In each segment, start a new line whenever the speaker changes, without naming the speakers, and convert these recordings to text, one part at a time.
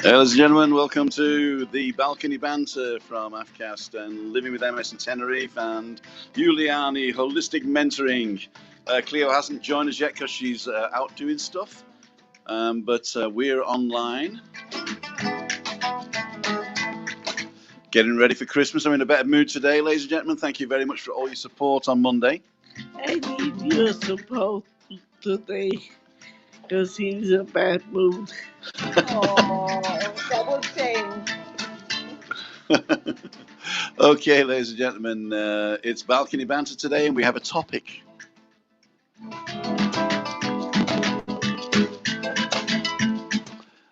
Ladies and gentlemen, welcome to the Balcony Banter from AFCAST and Living with MS in Tenerife and Juliane Holistic Mentoring. Clio hasn't joined us yet because she's out doing stuff, but we're online. Getting ready for Christmas. I'm in a better mood today, ladies and gentlemen. Thank you very much for all your support on Monday.
I need your support today because he's in a bad mood.
Oh, double shame.
Okay, ladies and gentlemen, it's Balcony Banter today, and we have a topic.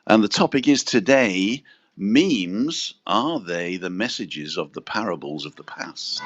And the topic is today, memes, are they the messages of the parables of the past?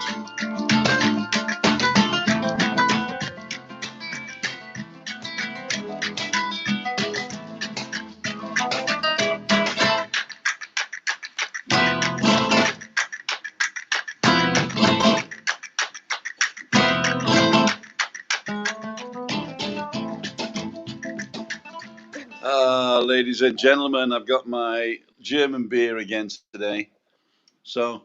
Ladies and gentlemen, I've got my German beer again today. So,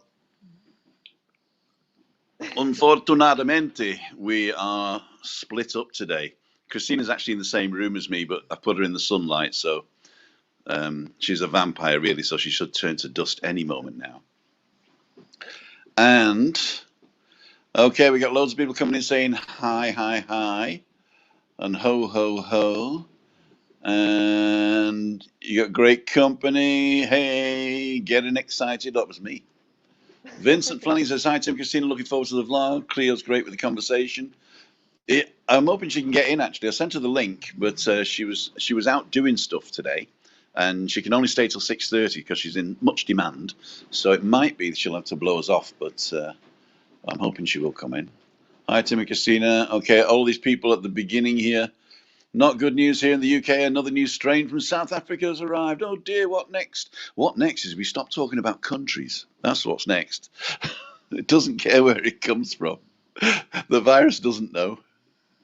unfortunatamente, we are split up today. Christina's actually in the same room as me, but I put her in the sunlight, so she's a vampire, really, so she should turn to dust any moment now. And, okay, we got loads of people coming in saying hi, hi, hi, and ho, ho, ho. And you got great company. Hey, getting excited. That was me. Vincent Flannery says, hi, Tim, Christina, looking forward to the vlog. Cleo's great with the conversation. I'm hoping she can get in, actually. I sent her the link, but she was out doing stuff today, and she can only stay till 6:30 because she's in much demand. So it might be that she'll have to blow us off, but I'm hoping she will come in. Hi, Tim and Christina. Okay, all these people at the beginning here. Not good news here in the UK. Another new strain from South Africa has arrived. Oh dear, what next? What next is we stop talking about countries. That's what's next. It doesn't care where it comes from. The virus doesn't know.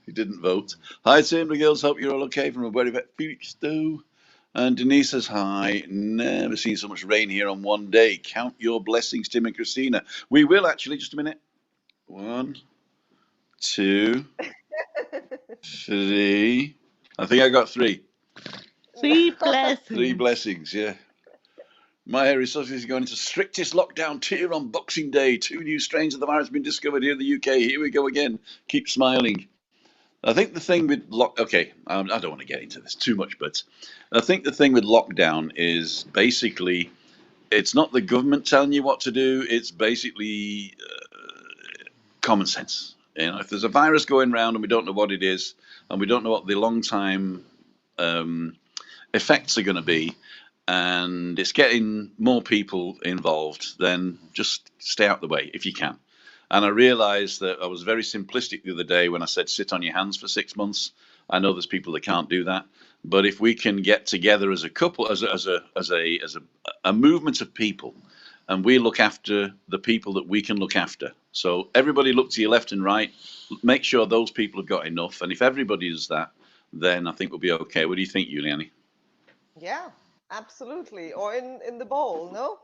He didn't vote. Hi, Tim, the girls. Hope you're all okay from a very wet Felixstowe. And Denise says, hi. Never seen so much rain here on one day. Count your blessings, Tim and Christina. We will actually, just a minute. 1, 2, 3. I think I got 3.
3 blessings.
3 blessings, yeah. My area is going into strictest lockdown tier on Boxing Day. 2 new strains of the virus have been discovered here in the UK. Here we go again. Keep smiling. I think the thing with I don't want to get into this too much, but I think the thing with lockdown is basically it's not the government telling you what to do. It's basically common sense. You know, if there's a virus going around and we don't know what it is, and we don't know what the long time effects are going to be, and it's getting more people involved, then just stay out of the way if you can. And I realized that I was very simplistic the other day when I said sit on your hands for 6 months. I know there's people that can't do that, but if we can get together as a couple, as a movement of people, and we look after the people that we can look after. So everybody look to your left and right, make sure those people have got enough. And if everybody does that, then I think we'll be okay. What do you think, Juliane?
Yeah, absolutely. Or in the bowl, no?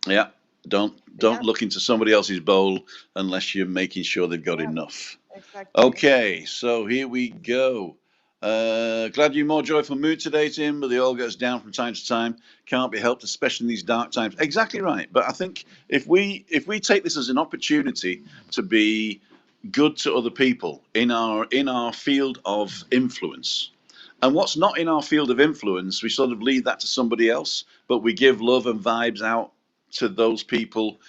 Yeah. Don't look into somebody else's bowl unless you're making sure they've got enough.
Exactly.
Okay, so here we go. Glad you're in more joyful mood today, Tim, but the oil goes down from time to time. Can't be helped, especially in these dark times. Exactly right. But I think if we take this as an opportunity to be good to other people in our field of influence, and what's not in our field of influence, we sort of leave that to somebody else, but we give love and vibes out to those people,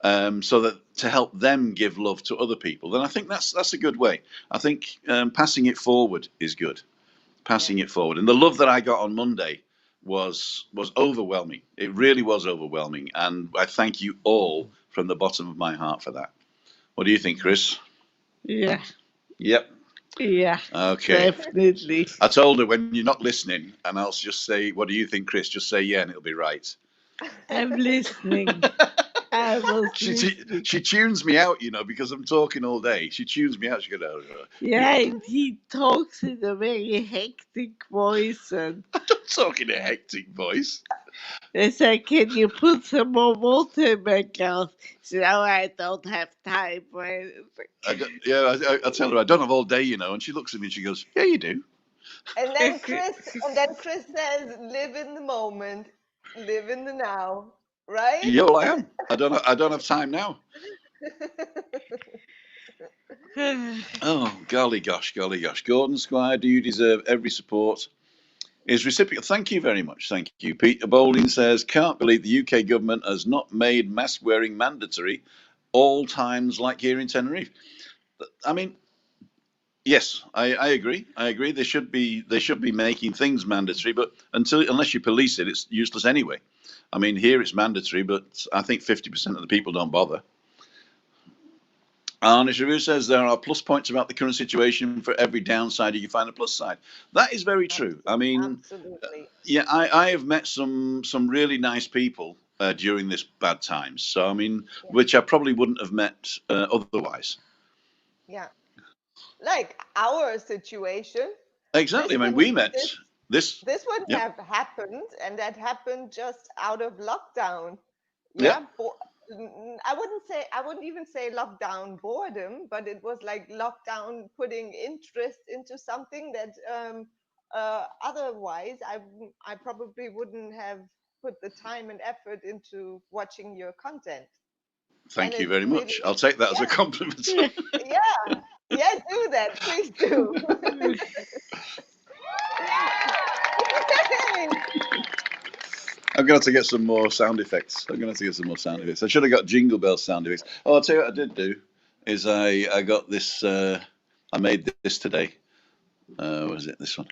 so that to help them give love to other people, then I think that's a good way. I think passing it forward is good. Passing it forward, and the love that I got on Monday was overwhelming. It really was overwhelming, and I thank you all from the bottom of my heart for that. What do you think, Chris?
Yeah.
Yep.
Yeah.
Okay.
Definitely.
I told her when you're not listening, and I'll just say, "What do you think, Chris?" Just say yeah, and it'll be right.
I'm listening. I was listening.
She tunes me out, you know, because I'm talking all day. She tunes me out. She goes,
Yeah, and he talks in a very hectic voice, and
I don't talk in a hectic voice.
they said, "Can you put some more water in my glass?" She said, "Oh, I don't have time for it."
I tell her I don't have all day, you know, and she looks at me and she goes, "Yeah, you do."
And then Chris says, "Live in the moment, live in the now," right?
Yeah, well, I am. I don't have time now. Oh, golly gosh. Gordon Squire, do you deserve every support? Is recipient. Thank you very much. Thank you. Peter Bowling says, can't believe the UK government has not made mask wearing mandatory all times like here in Tenerife. I mean, yes, I agree. I agree. They should be making things mandatory, but unless you police it, it's useless anyway. I mean, here it's mandatory, but I think 50% of the people don't bother. Nisharu says there are plus points about the current situation. For every downside, you can find a plus side. That is very true. I mean,
Absolutely.
yeah, I have met some really nice people during this bad times. So I mean,
Yeah.
which I probably wouldn't have met otherwise.
Yeah. Like our situation.
Exactly.
This
I mean, we
wouldn't
met
this
this.
this wouldn't
Yeah,
have happened, and that happened just out of lockdown.
yeah.
Yeah. I wouldn't even say lockdown boredom, but it was like lockdown putting interest into something that otherwise I probably wouldn't have put the time and effort into watching your content. And
Thank you
it
very
really,
much. I'll take that as a
yeah,
compliment.
yeah, yeah, do that, please do.
I'm gonna have to get some more sound effects. I should have got jingle bell sound effects. Oh, I'll tell you what I did do is I got this. I made this today. Was it this one?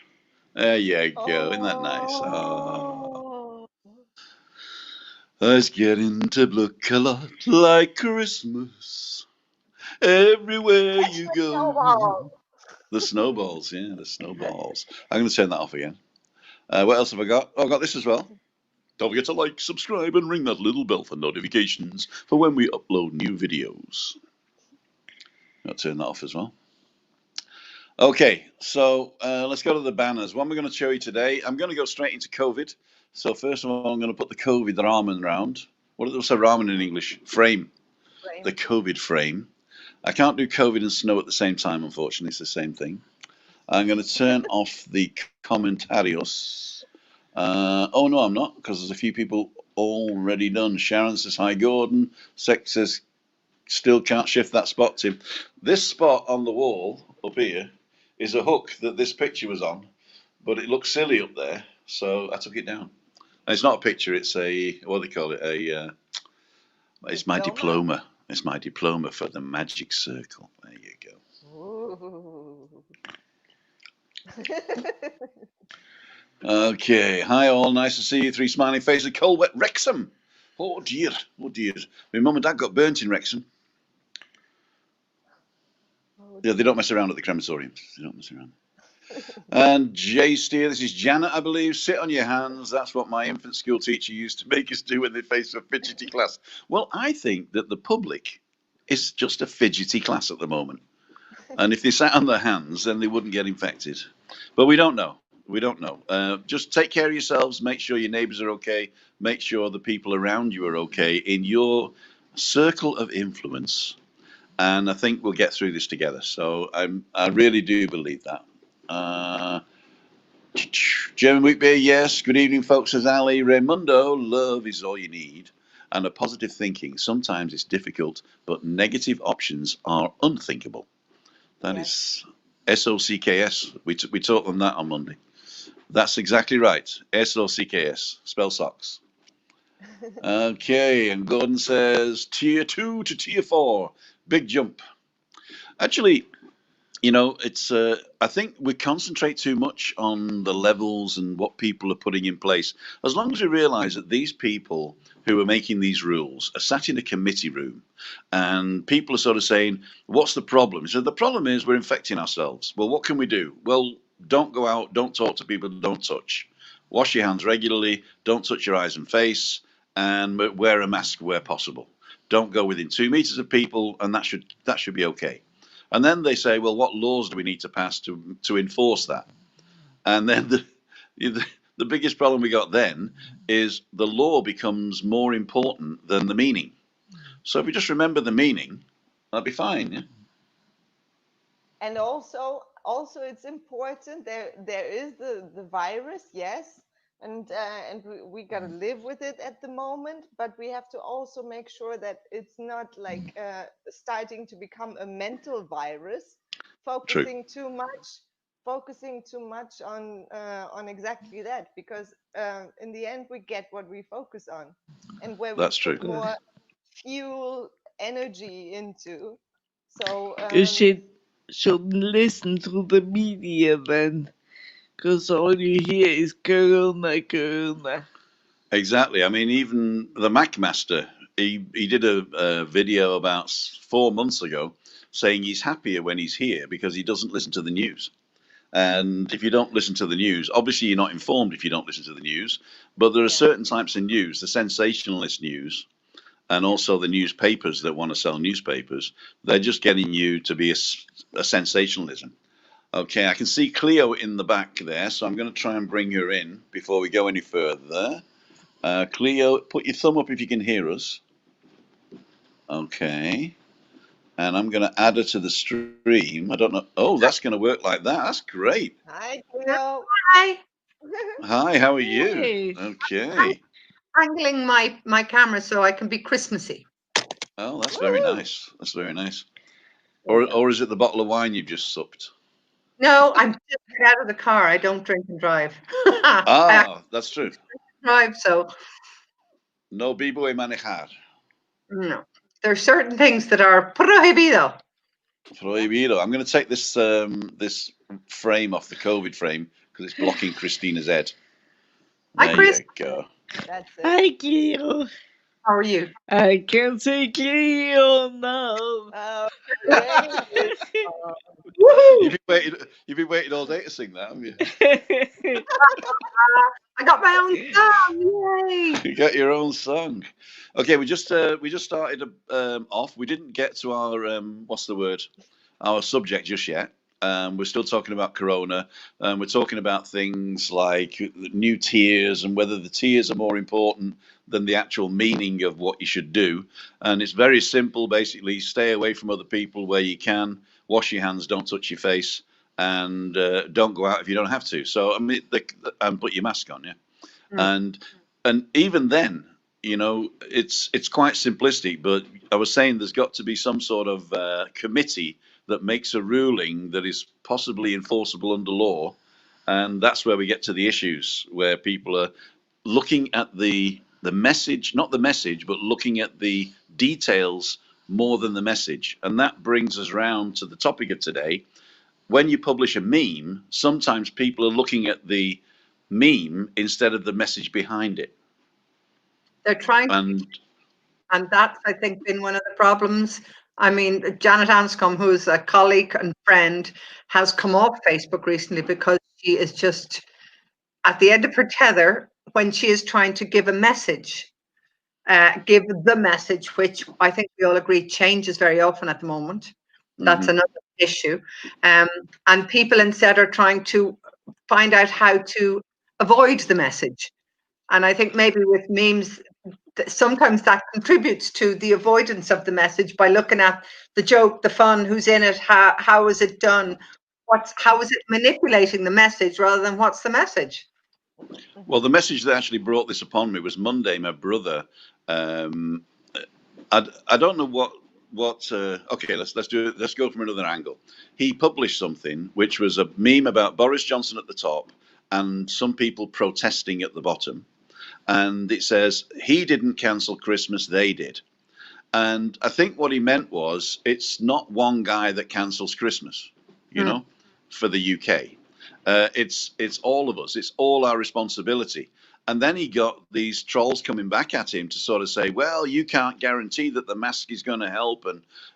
There you go. Isn't that nice? Oh.
Oh,
It's getting to look a lot like Christmas everywhere
catch
you
the
go.
snowball.
The snowballs, yeah, the snowballs. I'm going to turn that off again. What else have I got? Oh, I got this as well. Don't forget to like, subscribe, and ring that little bell for notifications for when we upload new videos. I'll turn that off as well. Okay, so let's go to the banners. What am I going to show you today? I'm going to go straight into COVID. So first of all, I'm going to put the COVID ramen round. What's a ramen in English? Frame. The COVID frame. I can't do COVID and snow at the same time, unfortunately. It's the same thing. I'm going to turn off the comentarios. Oh, no, I'm not, because there's a few people already done. Sharon says, hi, Gordon. Sex says, still can't shift that spot, Tim. This spot on the wall up here is a hook that this picture was on, but it looks silly up there, so I took it down. And it's not a picture, it's a, what do they call it? It's my diploma. It's my diploma for the magic circle. There you go. Okay. Hi, all. Nice to see you. Three smiling faces. Cold, wet Wrexham. Oh, dear. Oh, dear. My mum and dad got burnt in Wrexham. Yeah, they don't mess around at the crematorium. They don't mess around. And Jay Steer, this is Janet, I believe. Sit on your hands. That's what my infant school teacher used to make us do when they faced a fidgety class. Well, I think that the public is just a fidgety class at the moment. And if they sat on their hands, then they wouldn't get infected. But we don't know. We don't know. Just take care of yourselves. Make sure your neighbors are okay. Make sure the people around you are okay in your circle of influence. And I think we'll get through this together. So I really do believe that. German Wheat Beer, yes. Good evening, folks. Says Ali. Raimundo, love is all you need. And a positive thinking. Sometimes it's difficult, but negative options are unthinkable. That is SOCKS. We taught them that on Monday. That's exactly right. SOCKS. Spell socks. Okay, and Gordon says tier 2 to tier 4. Big jump. Actually, you know, it's. I think we concentrate too much on the levels and what people are putting in place. As long as we realise that these people who are making these rules are sat in a committee room, and people are sort of saying, "What's the problem?" So the problem is we're infecting ourselves. Well, what can we do? Well, don't go out, don't talk to people, don't touch. Wash your hands regularly, don't touch your eyes and face, and wear a mask where possible. Don't go within 2 meters of people, and that should be okay. And then they say, well, what laws do we need to pass to enforce that? And then the biggest problem we got then is the law becomes more important than the meaning. So if we just remember the meaning, that'd be fine. Yeah?
And also it's important, there is the virus, yes, and we got to live with it at the moment, but we have to also make sure that it's not like starting to become a mental virus,
True.
focusing too much on exactly that, because in the end we get what we focus on, and where we
That's
put
true.
more fuel energy into. So
You should listen to the media then, because all you hear is Corona, Corona.
Exactly. I mean, even the Mac Master, he did a video about 4 months ago saying he's happier when he's here because he doesn't listen to the news. And if you don't listen to the news, obviously you're not informed if you don't listen to the news. But there are certain types of news, the sensationalist news, and also the newspapers that want to sell newspapers. They're just getting you to be a sensationalism. Okay, I can see Clio in the back there, so I'm going to try and bring her in before we go any further. Clio, put your thumb up if you can hear us. Okay. And I'm going to add her to the stream. I don't know. Oh, that's going to work like that. That's great.
hi, Cleo.
Hi.
Hi, how are you?
Hey.
Okay.
Angling my camera so I can be Christmassy.
Oh, that's very nice. That's very nice. Or is it the bottle of wine you've just sucked?
No, I'm just out of the car. I don't drink and drive.
That's true.
Drive, so
No bebo e manejar.
no. There are certain things that are prohibido.
Prohibido. I'm going to take this this frame off the COVID frame because it's blocking Christina's head.
Hi,
There
Chris.
you go.
That's it.
Hi, Cleo.
How are you?
I can say Cleo now.
Oh, great.
Woohoo!
You've been waiting all day to sing that, haven't you?
I got my own song. Yay!
You got your own song. Okay, we just started off. We didn't get to our what's the word? Our subject just yet. We're still talking about Corona. We're talking about things like new tiers and whether the tiers are more important than the actual meaning of what you should do. And it's very simple, basically. Stay away from other people where you can. Wash your hands. Don't touch your face. And don't go out if you don't have to. So I mean, and put your mask on, yeah. And even then, you know, it's quite simplistic. But I was saying there's got to be some sort of committee that makes a ruling that is possibly enforceable under law, and that's where we get to the issues where people are looking at the message, not the message, but looking at the details more than the message. And that brings us round to the topic of today. When you publish a meme, sometimes people are looking at the meme instead of the message behind it.
They're trying to, and that's, I think, been one of the problems. I mean, Janet Anscombe, who's a colleague and friend, has come off Facebook recently because she is just at the end of her tether when she is trying to give a message, give the message, which I think we all agree changes very often at the moment. That's another issue. And people instead are trying to find out how to avoid the message. And I think maybe with memes, sometimes that contributes to the avoidance of the message by looking at the joke, the fun, who's in it, how is it done, how is it manipulating the message rather than what's the message.
Well, the message that actually brought this upon me was Monday. My brother, I don't know what. Okay, let's do it. Let's go from another angle. He published something which was a meme about Boris Johnson at the top and some people protesting at the bottom. And it says, he didn't cancel Christmas, they did. And I think what he meant was, it's not one guy that cancels Christmas, you know, for the UK. It's all of us. It's all our responsibility. And then he got these trolls coming back at him to sort of say, well, you can't guarantee that the mask is going to help.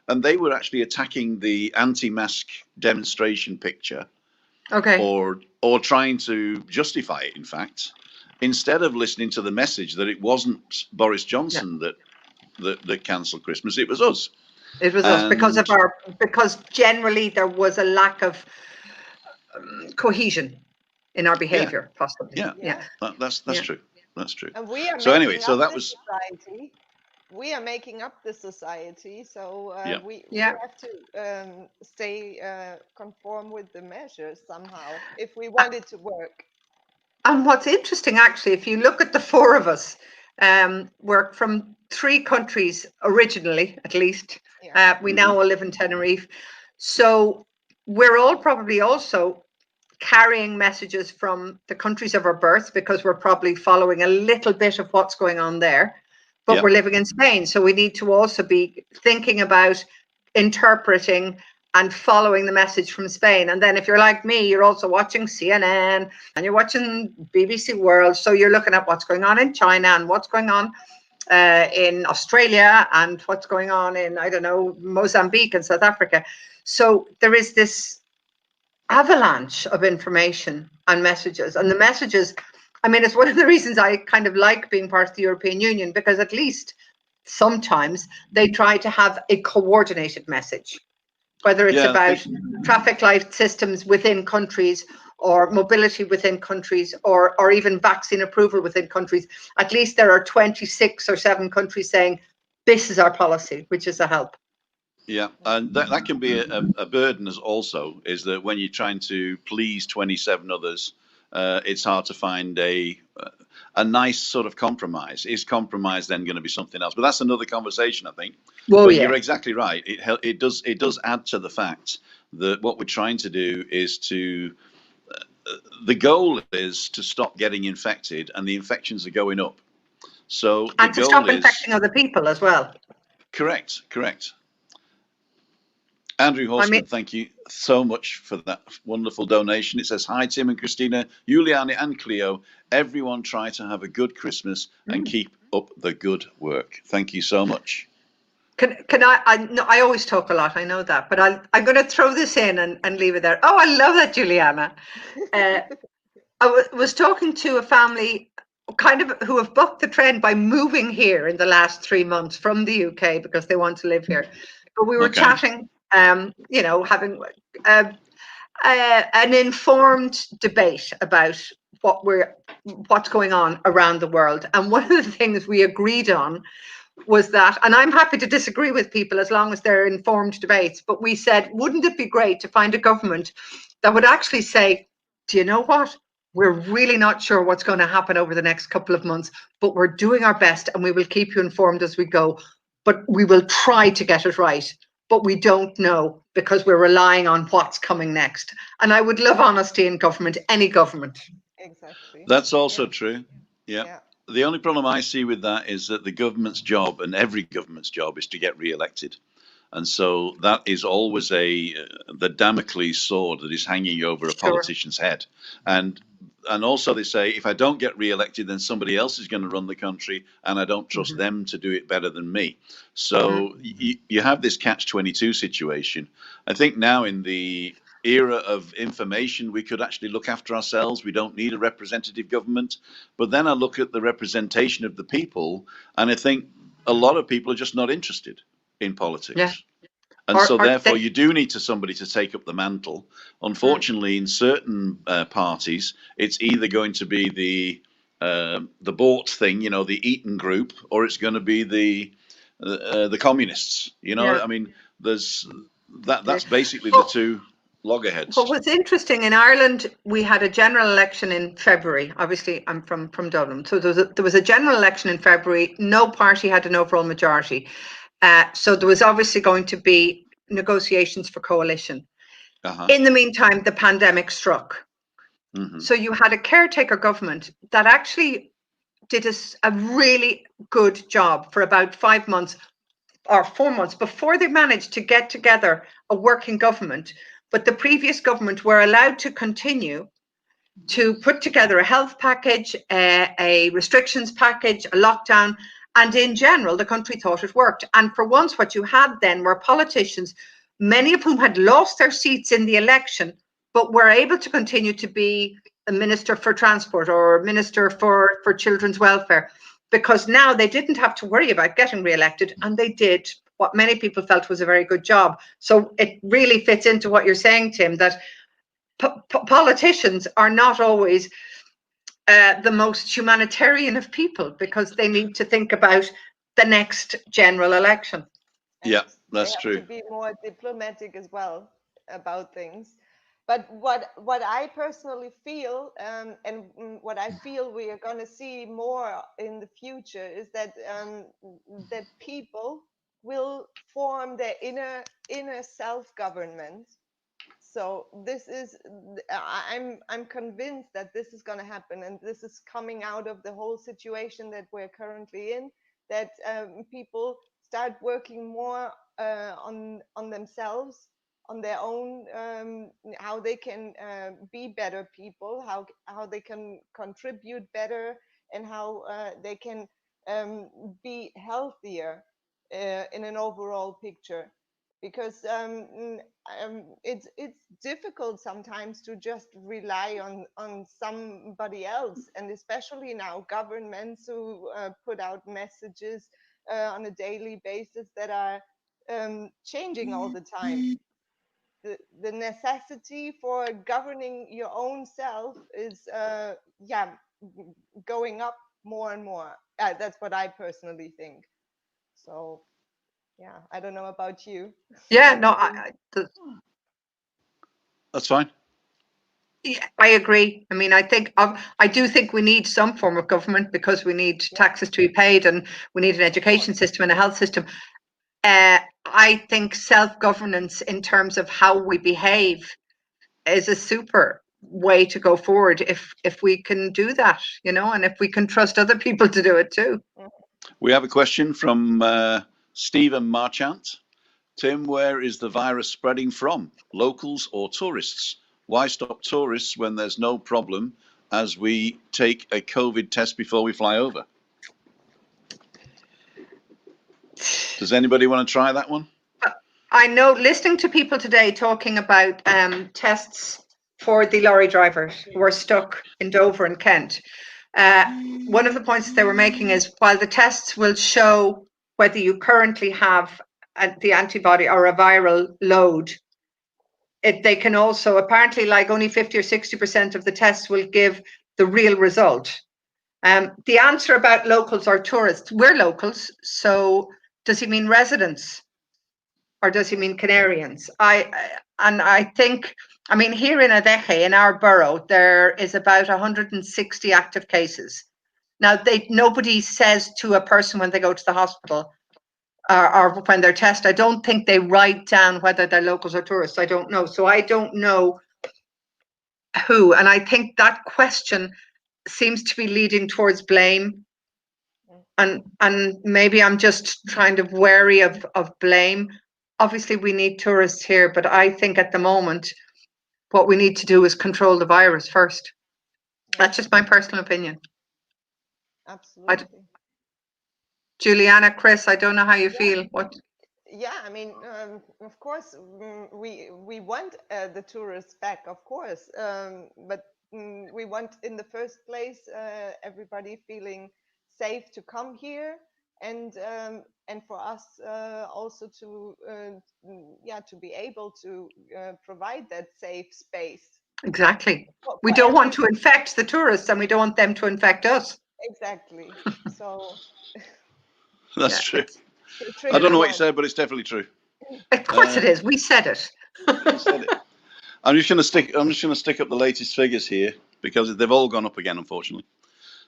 And they were actually attacking the anti-mask demonstration picture.
Okay.
Or trying to justify it, in fact, instead of listening to the message that it wasn't Boris Johnson that that cancelled Christmas. It was us.
It was us because generally there was a lack of cohesion in our behavior, possibly.
Yeah. That's true. That's true.
And we are
so anyway,
making
so
up
that
the
was
society. We are making up the society, so we have to stay conform with the measures somehow if we want it to work.
And what's interesting, actually, if you look at the four of us, we're from 3 countries originally, at least. We now all live in Tenerife. So we're all probably also carrying messages from the countries of our birth, because we're probably following a little bit of what's going on there. But we're living in Spain, so we need to also be thinking about interpreting and following the message from Spain. And then if you're like me, you're also watching CNN and you're watching BBC World. So you're looking at what's going on in China and what's going on in Australia and what's going on in, I don't know, Mozambique and South Africa. So there is this avalanche of information and messages. And the messages, I mean, it's one of the reasons I kind of like being part of the European Union, because at least sometimes they try to have a coordinated message, whether it's about traffic light systems within countries or mobility within countries or even vaccine approval within countries. At least there are 26 or 7 countries saying, this is our policy, which is a help.
Yeah, and that can be a burden as also, is that when you're trying to please 27 others, it's hard to find a nice sort of compromise. Is compromise then going to be something else? But that's another conversation, I think. But you're exactly right. It does add to the fact that what we're trying to do is to the goal is to stop getting infected, and the infections are going up. So
and to stop infecting other people as well.
Correct. Andrew Horseman, thank you so much for that wonderful donation. It says, hi, Tim and Christina, Juliane and Clio. Everyone try to have a good Christmas and keep up the good work. Thank you so much.
Can I always talk a lot, I know that, but I'm going to throw this in and leave it there. Oh, I love that, Juliana. I was talking to a family kind of who have bucked the trend by moving here in the last 3 months from the UK because they want to live here. But we were chatting, you know, having an informed debate about what's going on around the world. And one of the things we agreed on was that, and I'm happy to disagree with people as long as they're informed debates, but we said, wouldn't it be great to find a government that would actually say, do you know what? We're really not sure what's going to happen over the next couple of months, but we're doing our best and we will keep you informed as we go. But we will try to get it right. But we don't know because we're relying on what's coming next. And I would love honesty in government, any government.
Exactly.
That's also true. Yeah. The only problem I see with that is that the government's job, and every government's job, is to get re-elected. And so that is always the Damocles sword that is hanging over a politician's head. And also they say, if I don't get re-elected, then somebody else is going to run the country, and I don't trust them to do it better than me. So you have this catch-22 situation. I think now in the era of information, we could actually look after ourselves. We don't need a representative government. But then I look at the representation of the people, and I think a lot of people are just not interested in politics. Yeah. And so therefore you do need somebody to take up the mantle. Unfortunately, in certain parties, it's either going to be the Bort thing, you know, the Eton group, or it's going to be the communists. You know, I mean, there's that's basically the two loggerheads.
But what's interesting, in Ireland, we had a general election in February. Obviously, I'm from Dublin. So there was a general election in February. No party had an overall majority. So there was obviously going to be negotiations for coalition. In the meantime, the pandemic struck. So you had a caretaker government that actually did a really good job for about 5 months or 4 months before they managed to get together a working government. But the previous government were allowed to continue to put together a health package, a restrictions package, a lockdown. And in general, the country thought it worked. And for once, what you had then were politicians, many of whom had lost their seats in the election, but were able to continue to be a minister for transport or minister for children's welfare. because now they didn't have to worry about getting re-elected, and they did what many people felt was a very good job. So it really fits into what you're saying, Tim, that politicians are not always the most humanitarian of people, because they need to think about the next general election.
Yeah,
they
that's
have
true.
to be more diplomatic as well about things. But what I personally feel, and what I feel we are going to see more in the future, is that that people will form their inner self-government. So this is, I'm convinced that this is going to happen, and this is coming out of the whole situation that we're currently in. That people start working more on themselves, on their own, how they can be better people, how they can contribute better, and how they can be healthier in an overall picture. Because it's difficult sometimes to just rely on somebody else, and especially now governments who put out messages on a daily basis that are changing all the time. The necessity for governing your own self is going up more and more. That's what I personally think. So yeah, I don't know about you.
Yeah, no,
That's fine.
yeah, I agree. I mean, I do think we need some form of government, because we need taxes to be paid, and we need an education system and a health system. I think self-governance in terms of how we behave is a super way to go forward, if we can do that, and if we can trust other people to do it too.
We have a question from Stephen Marchant. Tim, where is the virus spreading from? Locals or tourists? Why stop tourists when there's no problem as we take a COVID test before we fly over? Does anybody want to try that one?
I know, listening to people today talking about tests for the lorry drivers who are stuck in Dover and Kent, one of the points they were making is, while the tests will show whether you currently have the antibody or a viral load, they can also, apparently, like, only 50 or 60% of the tests will give the real result. The answer about locals or tourists, we're locals, so does he mean residents? Or does he mean Canarians? I think, I mean, here in Adeje, in our borough, there is about 160 active cases. Now, nobody says to a person when they go to the hospital or when they're tested, I don't think they write down whether they're locals or tourists. I don't know. So I don't know who. And I think that question seems to be leading towards blame. And maybe I'm just kind of wary of blame. Obviously, we need tourists here, but I think at the moment, what we need to do is control the virus first. That's just my personal opinion.
Absolutely.
Juliana, Chris, I don't know how you feel. What?
Yeah, I mean, of course, we want the tourists back, of course, but we want, in the first place, everybody feeling safe to come here, and for us also to be able to provide that safe space.
Exactly. We don't want to infect the tourists, and we don't want them to infect us.
Exactly. So
that's true.
I
don't know what you said, but it's definitely true.
Of course it is. We said it.
You said it. I'm just going to stick up the latest figures here, because they've all gone up again, unfortunately.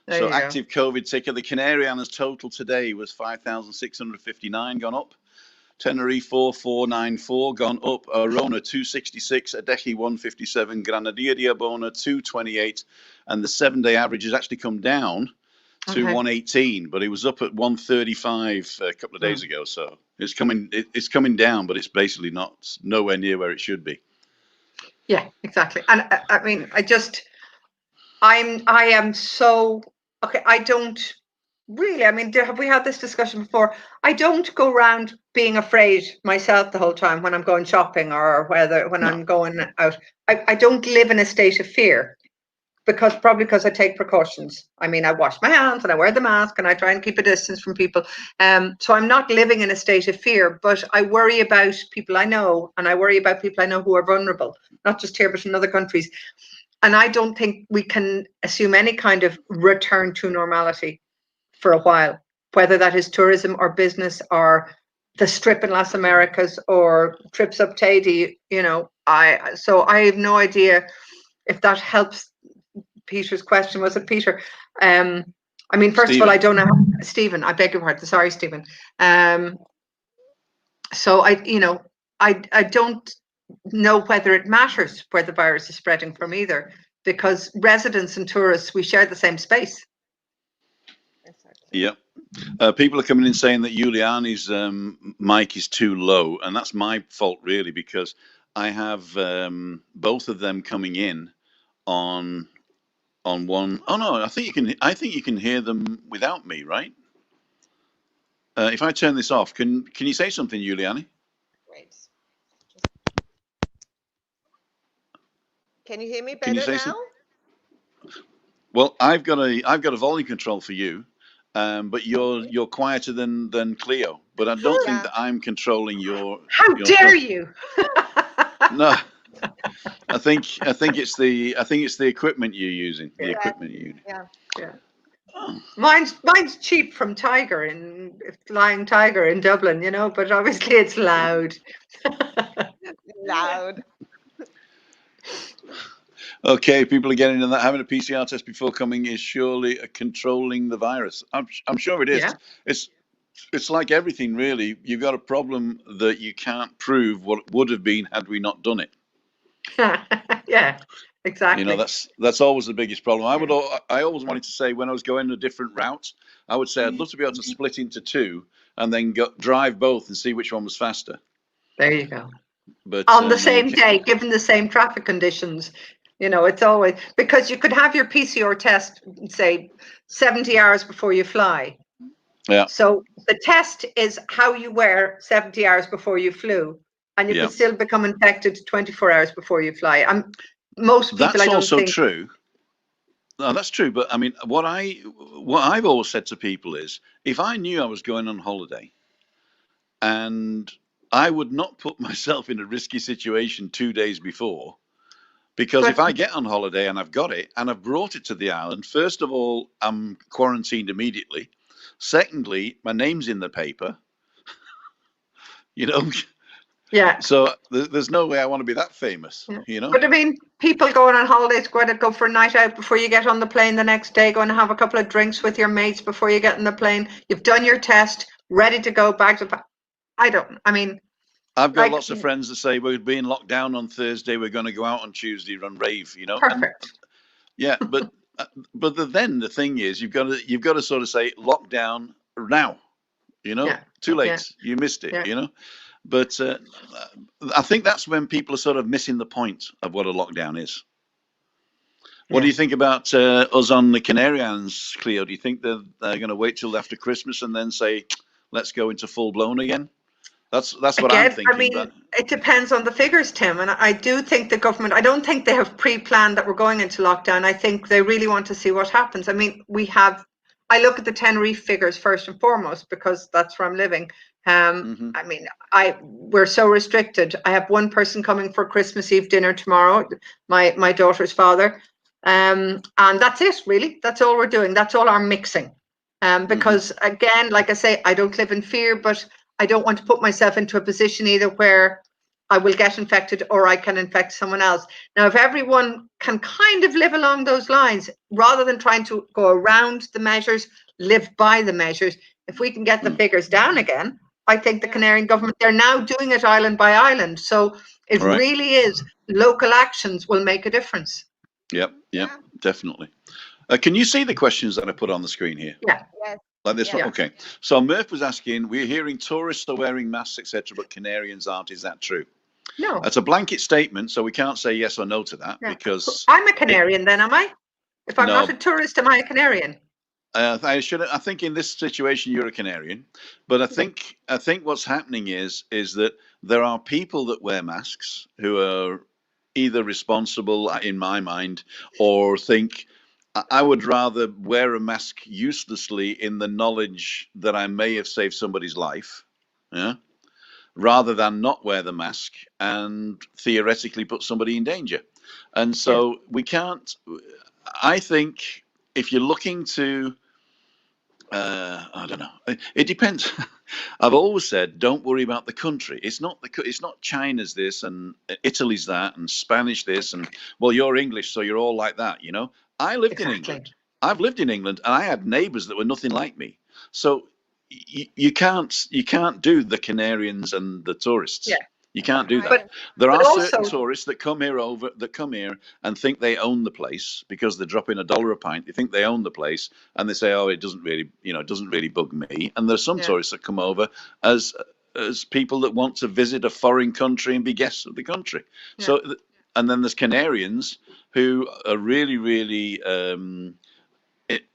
So active COVID ticker, the Canary Islands total today was 5,659, gone up. Tenerife 4,494, gone up. Arona 266, Adeje 157, Granadilla de Abona 228, and the 7-day average has actually come down to 118, but it was up at 135 a couple of days ago. So it's coming down, but it's basically nowhere near where it should be.
Yeah, exactly. And I mean, I am so, okay, I don't really, I mean, have we had this discussion before? I don't go around being afraid myself the whole time when I'm going shopping or when I'm going out. I don't live in a state of fear. probably because I take precautions. I mean, I wash my hands and I wear the mask and I try and keep a distance from people. So I'm not living in a state of fear, but I worry about people I know, and I worry about people I know who are vulnerable, not just here, but in other countries. And I don't think we can assume any kind of return to normality for a while, whether that is tourism or business or the strip in Las Americas or trips up to Haiti, you know. So I have no idea if that helps Peter's question. Was it Peter? I mean, first of all, I don't know Stephen, I beg your pardon. Sorry, Stephen. So I don't know whether it matters where the virus is spreading from either, because residents and tourists, we share the same space.
Yeah. People are coming in saying that Juliane's mic is too low, and that's my fault really, because I have both of them coming in on one. Oh no, I think you can hear them without me, right? If I turn this off, can you say something, Juliane?
Wait. Can you hear me better now?
Something? Well, I've got a volume control for you, but you're quieter than Clio. But I don't think that I'm controlling your.
How dare you?
No, I think it's the equipment you're using. The equipment you're using.
Yeah. Oh. Mine's cheap from Flying Tiger in Dublin, you know, but obviously it's loud.
Loud.
Okay, people are getting into that. Having a PCR test before coming is surely controlling the virus. I'm sure it is. Yeah. It's like everything, really. You've got a problem that you can't prove what it would have been had we not done it.
Yeah, exactly.
You know, that's always the biggest problem. I always wanted to say, when I was going a different route, I would say I'd love to be able to split into two and then drive both and see which one was faster.
There you go.
But
on the same day, given the same traffic conditions, you know, it's always, because you could have your PCR test, say, 70 hours before you fly.
Yeah.
So the test is how you were 70 hours before you flew, and you could still become infected 24 hours before you fly. Most people,
that's
I don't
also
think.
True. No, that's true. But I mean, what I've always said to people is, if I knew I was going on holiday, and I would not put myself in a risky situation 2 days before, because if I get on holiday and I've got it and I've brought it to the island, first of all, I'm quarantined immediately. Secondly, my name's in the paper. You know.
Yeah.
So there's no way I want to be that famous, you know.
But I mean, people going on holidays, go for a night out before you get on the plane the next day, going to have a couple of drinks with your mates before you get on the plane. You've done your test, ready to go back to.
I've got lots of friends that say we're being locked down on Thursday, we're going to go out on Tuesday, run rave, you know.
Perfect.
And, but then the thing is, you've got to sort of say lockdown now, you know. Too late, you missed it, you know. But I think that's when people are sort of missing the point of what a lockdown is. What do you think about us on the Canary Islands, Clio? Do you think they're going to wait till after Christmas and then say, let's go into full blown again? That's what I'm thinking.
I mean, it depends on the figures, Tim. And I do think the government, I don't think they have pre-planned that we're going into lockdown. I think they really want to see what happens. I mean, I look at the Tenerife figures first and foremost, because that's where I'm living. I mean, we're so restricted. I have one person coming for Christmas Eve dinner tomorrow, my daughter's father. And that's it, really. That's all we're doing. That's all our mixing. Because again, like I say, I don't live in fear, but I don't want to put myself into a position either where I will get infected or I can infect someone else. Now, if everyone can kind of live along those lines, rather than trying to go around the measures, live by the measures, if we can get the figures down again, I think the Canarian government, they're now doing it island by island. So it really is, local actions will make a difference.
Yep, definitely. Can you see the questions that I put on the screen here?
Yeah.
Like this one? Okay. So Murph was asking, we're hearing tourists are wearing masks, etc., but Canarians aren't. Is that true?
No.
That's a blanket statement, so we can't say yes or no to that, because...
I'm a Canarian then, am I? If I'm not a tourist, am I a Canarian?
I think in this situation you're a Canarian, but I think what's happening is that there are people that wear masks who are either responsible in my mind, or think I would rather wear a mask uselessly in the knowledge that I may have saved somebody's life, yeah, rather than not wear the mask and theoretically put somebody in danger. And so we can't, I think if you're looking to, I don't know, it depends. I've always said, don't worry about the country. It's not China's this and Italy's that and Spanish this and, well, you're English, so you're all like that, you know. I lived in England. I've lived in England and I had neighbors that were nothing like me. So you can't do the Canarians and the tourists.
Yeah.
You can't do that.
But
there are
also,
certain tourists that come here and think they own the place because they're dropping $1 a pint. They think they own the place and they say, "Oh, it doesn't really bug me." And there's some tourists that come over as people that want to visit a foreign country and be guests of the country. Yeah. So, and then there's Canarians who are really, really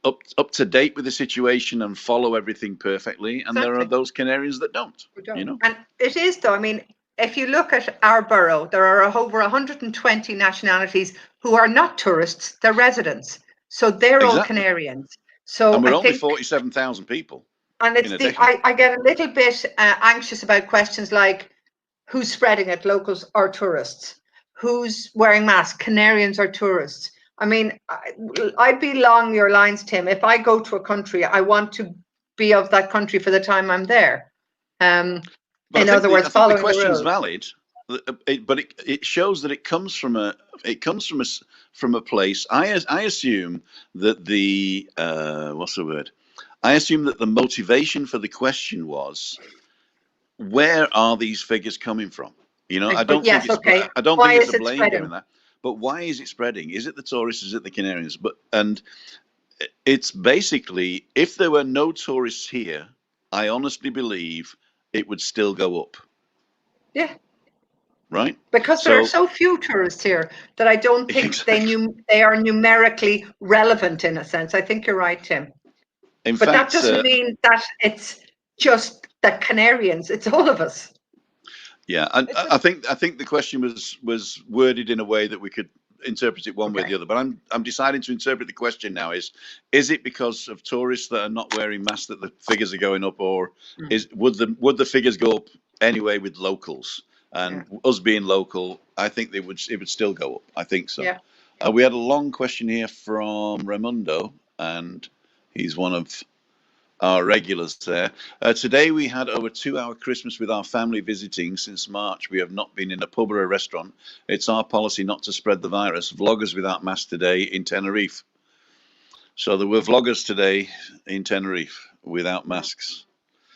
up to date with the situation and follow everything perfectly. And there are those Canarians that don't. You know,
and it is though. I mean, if you look at our borough, there are over 120 nationalities who are not tourists, they're residents. So they're all Canarians. So
and we're only 47,000 people.
And it's I get a little bit anxious about questions like who's spreading it, locals or tourists? Who's wearing masks, Canarians or tourists? I mean, I'd be along your lines, Tim. If I go to a country, I want to be of that country for the time I'm there. In other words, following the rules.
The question is valid, but it shows that it comes from a place. I assume that the what's the word? I assume that the motivation for the question was, where are these figures coming from? You know, I don't think it's a blame game in that. But why is it spreading? Is it the tourists? Is it the Canarians? And it's basically, if there were no tourists here, I honestly believe it would still go up.
Yeah.
Right?
Because there are so few tourists here that I don't think they are numerically relevant in a sense. I think you're right, Tim. But that doesn't mean that it's just the Canarians. It's all of us.
Yeah, and I think the question was worded in a way that we could interpret it one way or the other. But I'm deciding to interpret the question now is it because of tourists that are not wearing masks that the figures are going up, or would the figures go up anyway with locals? And us being local, I think it would still go up. I think so. Yeah. We had a long question here from Raimundo, and he's one of our regulars there. Today we had over 2-hour Christmas with our family visiting. Since March, we have not been in a pub or a restaurant. It's our policy not to spread the virus. Vloggers without masks today in Tenerife. So there were vloggers today in Tenerife without masks.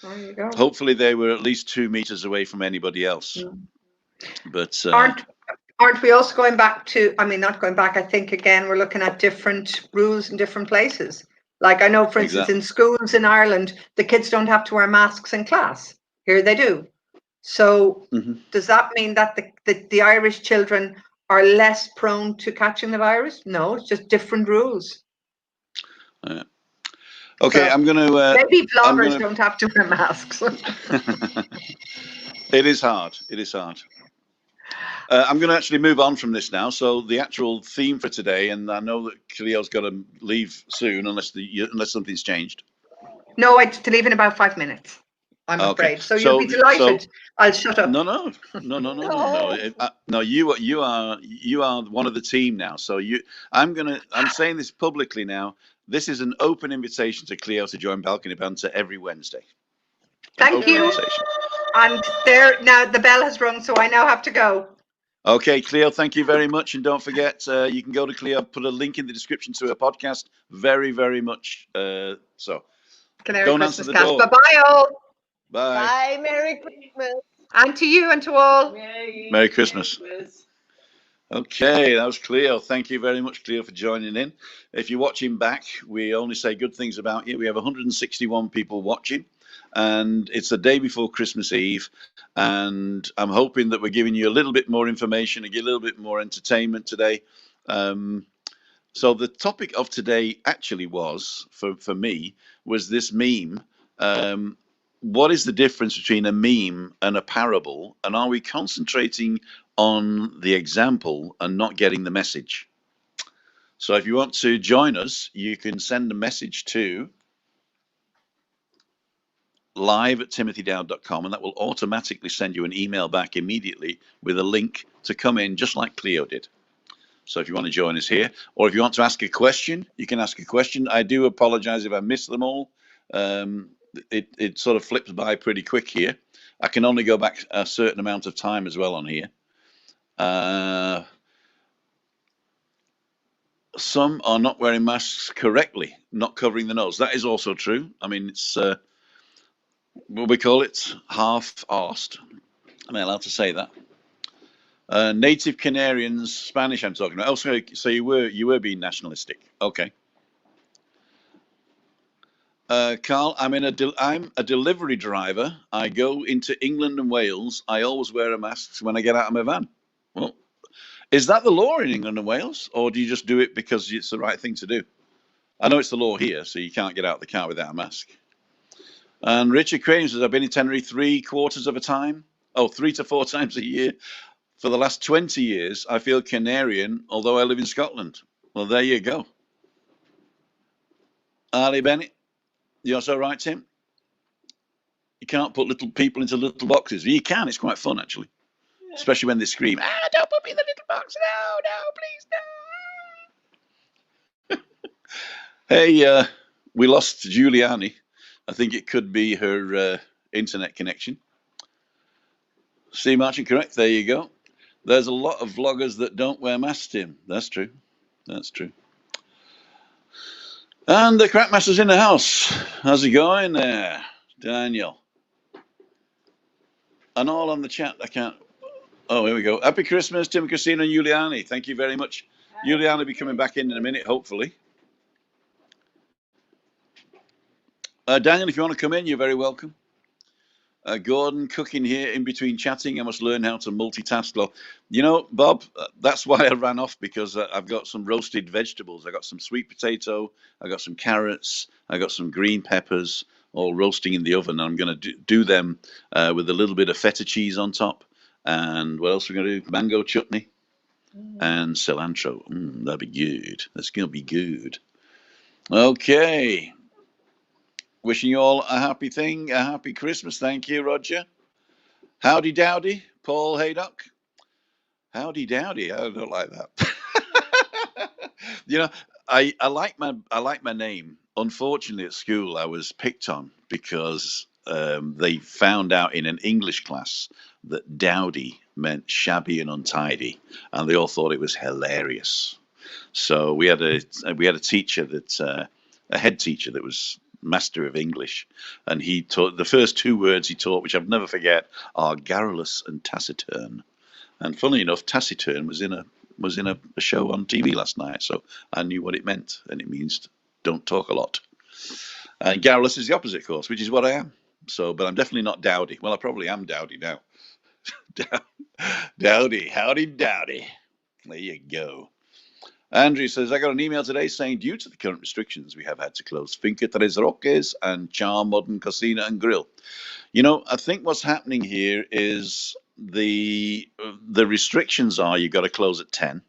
There you go.
Hopefully they were at least 2 meters away from anybody else. But
aren't we also going back to, I mean, not going back, I think again, we're looking at different rules in different places. Like I know, for instance, in schools in Ireland, the kids don't have to wear masks in class. Here they do. So does that mean that the Irish children are less prone to catching the virus? No, it's just different rules.
Okay, so, I'm going to...
maybe vloggers don't have to wear masks.
It is hard. It is hard. I'm going to actually move on from this now. So the actual theme for today, and I know that Clio's got to leave soon unless something's changed.
No, I have to leave in about 5 minutes. I'm afraid. So you'll be delighted. I'll shut up.
No. No, you are one of the team now. So I'm saying this publicly now. This is an open invitation to Clio to join Balcony Banter every Wednesday.
Thank you. And now the bell has rung, so I now have to go.
Okay, Clio, thank you very much. And don't forget, you can go to Clio, put a link in the description to her podcast. Very, very much so.
Don't answer the door. Bye-bye, all.
Bye.
Bye. Merry Christmas.
And to you and to all.
Merry Christmas. Okay, that was Clio. Thank you very much, Clio, for joining in. If you're watching back, we only say good things about you. We have 161 people watching. And it's the day before Christmas Eve, and I'm hoping that we're giving you a little bit more information and a little bit more entertainment today. So the topic of today actually was, for me, was this meme. what is the difference between a meme and a parable? And are we concentrating on the example and not getting the message? So if you want to join us, you can send a message to live@timothydowd.com, and that will automatically send you an email back immediately with a link to come in, just like Clio did. So if you want to join us here, or if you want to ask a question, you can ask a question. I do apologize if I miss them all. It sort of flips by pretty quick here. I can only go back a certain amount of time as well on here. Some are not wearing masks correctly, not covering the nose. That is also true. I mean, it's what we call it, half-arsed. Am I allowed to say that? Native Canarians, Spanish I'm talking about. Oh, so you were being nationalistic. Okay. Carl, I'm a delivery driver. I go into England and Wales. I always wear a mask when I get out of my van. Well, is that the law in England and Wales, or do you just do it because it's the right thing to do? I know it's the law here, so you can't get out of the car without a mask. And Richard Crane says, I've been in Tenerife 3/4 of a time. Oh, 3 to 4 times a year. For the last 20 years, I feel Canarian, although I live in Scotland. Well, there you go. Ali Bennett, you're so right, Tim. You can't put little people into little boxes. You can, it's quite fun, actually. Yeah. Especially when they scream, don't put me in the little box. No, please, no. Hey, we lost Juliane. I think it could be her internet connection. Steve Marchant, correct. There you go. There's a lot of vloggers that don't wear masks, Tim. That's true. That's true. And the Crackmaster's in the house. How's it going there, Daniel? And all on the chat. I can't. Oh, here we go. Happy Christmas, Tim, Christina, and Juliane. Thank you very much. Juliane will be coming back in a minute, hopefully. Daniel, if you want to come in, you're very welcome. Gordon, cooking here in between chatting. I must learn how to multitask. Well, you know, Bob, that's why I ran off, because I've got some roasted vegetables. I got some sweet potato. I got some carrots. I got some green peppers, all roasting in the oven. I'm going to do them with a little bit of feta cheese on top. And what else are we going to do? Mango chutney and cilantro. That'll be good. That's going to be good. Okay. Wishing you all a happy thing, a happy Christmas. Thank you, Roger. Howdy dowdy, Paul Haydock. Howdy dowdy. I don't like that. You know, I like my name. Unfortunately, at school, I was picked on because they found out in an English class that dowdy meant shabby and untidy, and they all thought it was hilarious. So we had a teacher that a head teacher that was Master of English, and he taught the first 2 words he taught, which I've never forget, are garrulous and taciturn. And funnily enough, taciturn was in a show on TV last night, so I knew what it meant, and it means don't talk a lot. And garrulous is the opposite, of course, which is what I am. So, but I'm definitely not dowdy. Well, I probably am dowdy now. Dowdy, howdy dowdy. There you go. Andrew says, I got an email today saying due to the current restrictions, we have had to close Finca Tres Roques and Charm Modern Cocina and Grill. You know, I think what's happening here is the restrictions are you've got to close at 10.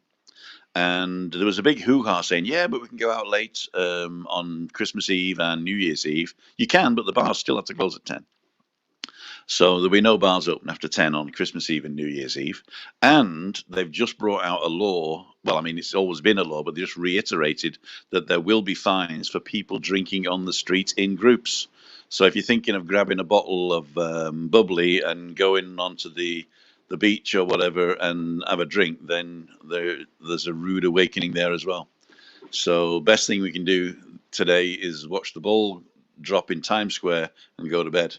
And there was a big hoo-ha saying, yeah, but we can go out late on Christmas Eve and New Year's Eve. You can, but the bars still have to close at 10. So there'll be no bars open after 10 on Christmas Eve and New Year's Eve. And they've just brought out a law. Well, I mean, it's always been a law, but they just reiterated that there will be fines for people drinking on the street in groups. So if you're thinking of grabbing a bottle of bubbly and going onto the beach or whatever and have a drink, then there's a rude awakening there as well. So best thing we can do today is watch the ball drop in Times Square and go to bed.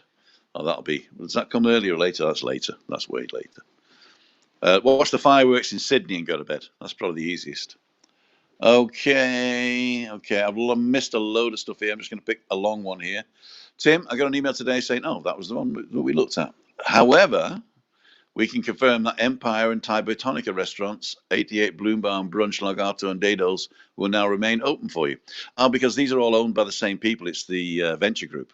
Oh, that'll be. Does that come earlier or later? That's later. That's way later. Watch the fireworks in Sydney and go to bed. That's probably the easiest. Okay. I've missed a load of stuff here. I'm just going to pick a long one here. Tim, I got an email today saying, oh, that was the one that we looked at. However, we can confirm that Empire and Thai Botanica restaurants, 88 Bloombarn, Brunch, Lagarto, and Dados will now remain open for you. Because these are all owned by the same people. It's the venture group.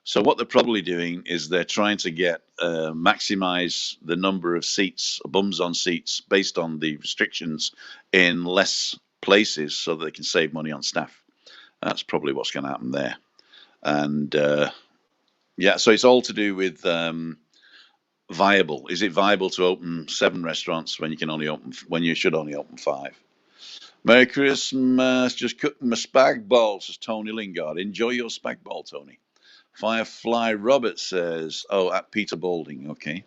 So what they're probably doing is they're trying to get maximize the number of seats, bums on seats, based on the restrictions in less places, so that they can save money on staff. That's probably what's going to happen there. And yeah, so it's all to do with viable. Is it viable to open 7 restaurants when you can only open, when you should only open 5? Merry Christmas. Just cooking my spag bol, says Tony Lingard. Enjoy your spag bol, Tony. Firefly Robert says, oh, at Peter Balding. Okay.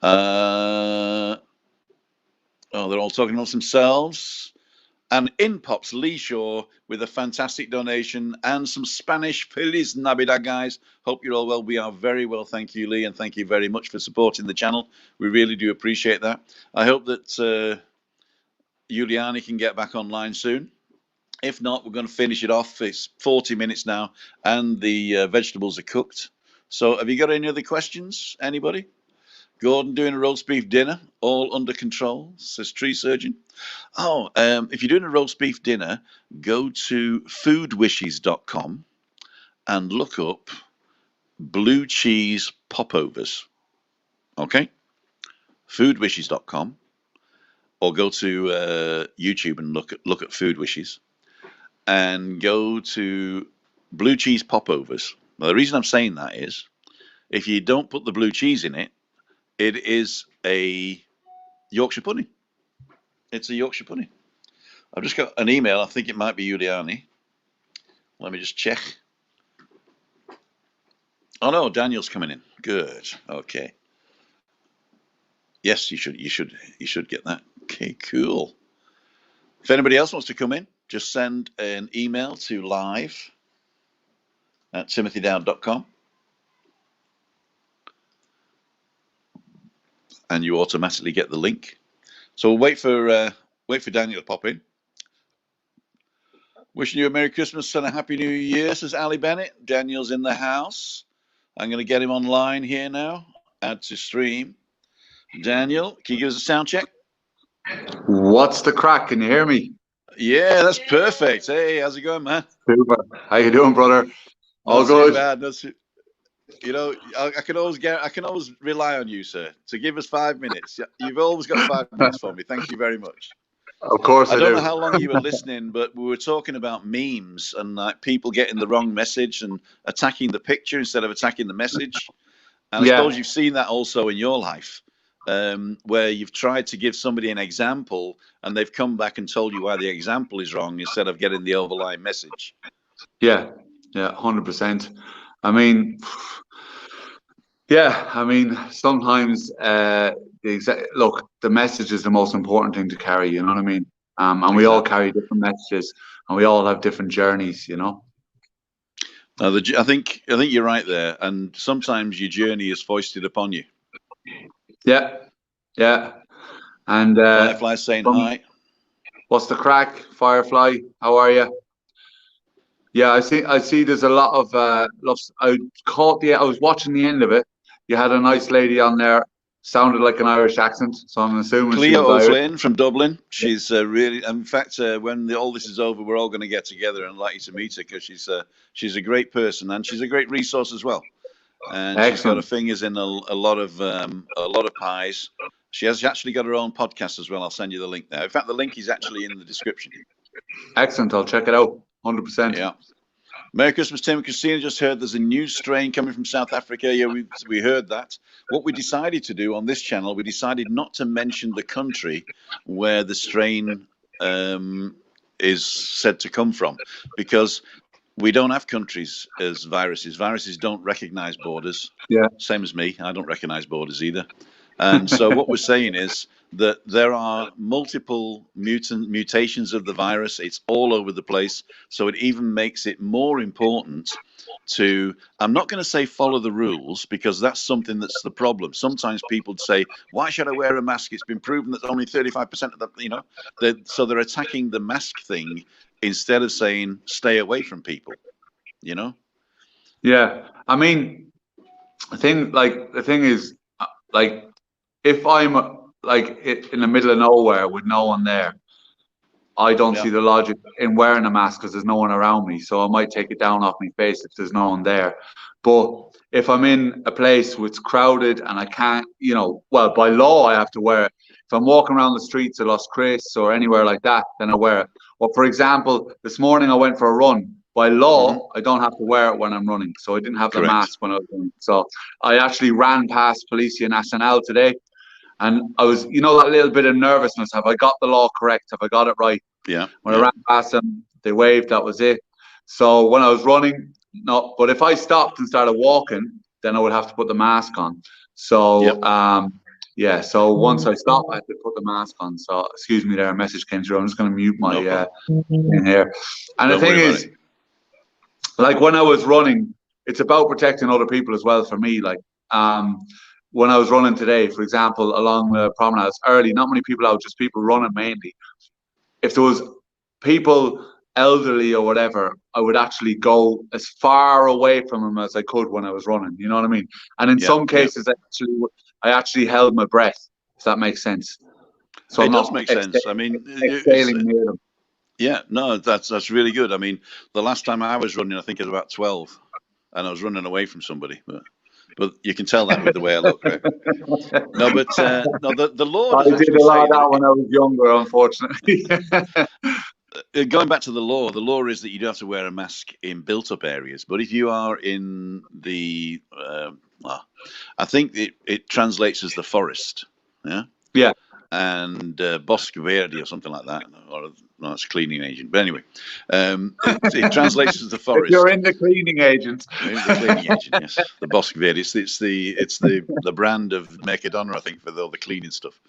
Oh, they're all talking amongst themselves. And in pops Lee Shaw with a fantastic donation and some Spanish Feliz Navidad, guys. Hope you're all well. We are very well, thank you, Lee, and thank you very much for supporting the channel. We really do appreciate that. I hope that Juliane can get back online soon. If not, we're going to finish it off. It's 40 minutes now, and the vegetables are cooked. So have you got any other questions? Anybody? Gordon doing a roast beef dinner, all under control, says Tree Surgeon. Oh, if you're doing a roast beef dinner, go to foodwishes.com and look up blue cheese popovers. Okay? Foodwishes.com, or go to YouTube and look at Food Wishes, and go to blue cheese popovers. Now, the reason I'm saying that is, if you don't put the blue cheese in it, it is a Yorkshire pudding. It's a Yorkshire pudding. I've just got an email. I think it might be Juliane. Let me just check. Oh no, Daniel's coming in. Good. Okay. Yes, you should get that. Okay, cool. If anybody else wants to come in, just send an email to live@timothydowd.com. and you automatically get the link. So we'll wait for Daniel to pop in. Wishing you a Merry Christmas and a Happy New Year, says Ali Bennett. Daniel's in the house. I'm going to get him online here now. Add to stream. Daniel, can you give us a sound check?
What's the crack? Can you hear me?
Yeah, that's perfect. Hey, how's it going, man?
Super. How you doing, brother? All good.
Bad. You know, I can always rely on you, sir, to give us 5 minutes. You've always got 5 minutes for me. Thank you very much.
Of course, I
don't know how long you were listening, but we were talking about memes and like people getting the wrong message and attacking the picture instead of attacking the message. And I suppose you've seen that also in your life, where you've tried to give somebody an example and they've come back and told you why the example is wrong instead of getting the overlying message.
Yeah, 100%. I mean, sometimes look, the message is the most important thing to carry, you know what I mean? And exactly. We all carry different messages and we all have different journeys, you know?
I think you're right there. And sometimes your journey is foisted upon you. Yeah. And Firefly's saying hi.
What's the crack, Firefly? How are you? Yeah, I see. There's a lot of I was watching the end of it. You had a nice lady on there, sounded like an Irish accent, so I'm assuming
Clio O'Flynn from Dublin. She's really, in fact, when all this is over, we're all going to get together and like you to meet her because she's a great person and she's a great resource as well. And Excellent. She's got her fingers in a lot of pies. She has actually got her own podcast as well. I'll send you the link there. In fact, the link is actually in the description.
Excellent. I'll check it out. 100%.
Yeah. Merry Christmas, Tim and Christina. Just heard there's a new strain coming from South Africa. Yeah, we heard that. What we decided to do on this channel, we decided not to mention the country where the strain is said to come from, because we don't have countries as viruses. Viruses don't recognize borders. Yeah. Same as me. I don't recognize borders either. And so what we're saying is that there are multiple mutations of the virus. It's all over the place. So it even makes it more important to, I'm not going to say follow the rules, because that's something that's the problem. Sometimes people say, why should I wear a mask? It's been proven that only 35% of the, so they're attacking the mask thing instead of saying stay away from people, you know?
Yeah. I mean, the thing is, if I'm like in the middle of nowhere with no one there, I don't see the logic in wearing a mask because there's no one around me. So I might take it down off my face if there's no one there. But if I'm in a place where it's crowded and I can't, you know, well, by law, I have to wear it. If I'm walking around the streets of Los Cris or anywhere like that, then I wear it. Or for example, this morning I went for a run. By law, I don't have to wear it when I'm running. So I didn't have the mask when I was running. So I actually ran past Policia Nacional today. And I was, you know, that little bit of nervousness. Have I got the law correct? Have I got it right?
Yeah.
When I ran past them, they waved. That was it. So when I was running, no. But if I stopped and started walking, then I would have to put the mask on. So, yeah. So once I stopped, I had to put the mask on. So excuse me, there a message came through. I'm just going to mute my in here. And the thing is, like when I was running, it's about protecting other people as well. For me, like when I was running today, for example, along the promenades early, not many people out, just people running mainly. If there was people elderly or whatever, I would actually go as far away from them as I could when I was running. You know what I mean? And in some cases, I actually held my breath. If that makes sense. So
it does make sense. I mean,
exhaling near them.
Yeah, no, that's really good. I mean, the last time I was running, I think it was about 12, and I was running away from somebody. But you can tell that with the way I look, right? No, but no, the law.
I did a lot of that when I was younger, unfortunately.
Going back to the law is that you do have to wear a mask in built-up areas. But if you are in the, I think it translates as the forest,
yeah,
and Bosque Verde or something like that, or no, it's cleaning agent. But anyway, it translates as the forest.
If you're in the cleaning agent.
In the cleaning agent, yes. The Bosque Verde. It's the brand of Mercadona, I think, for all the cleaning stuff.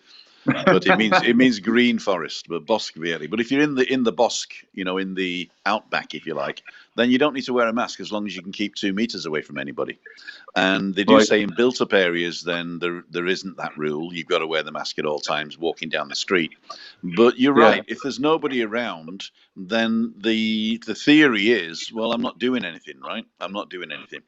But it means green forest, but Bosque Verde. But if you're in the bosque, you know, in the outback, if you like, then you don't need to wear a mask as long as you can keep 2 meters away from anybody. And they do say in built-up areas, then there isn't that rule. You've got to wear the mask at all times walking down the street. But you're right. If there's nobody around, then the theory is, well, I'm not doing anything, right? I'm not doing anything.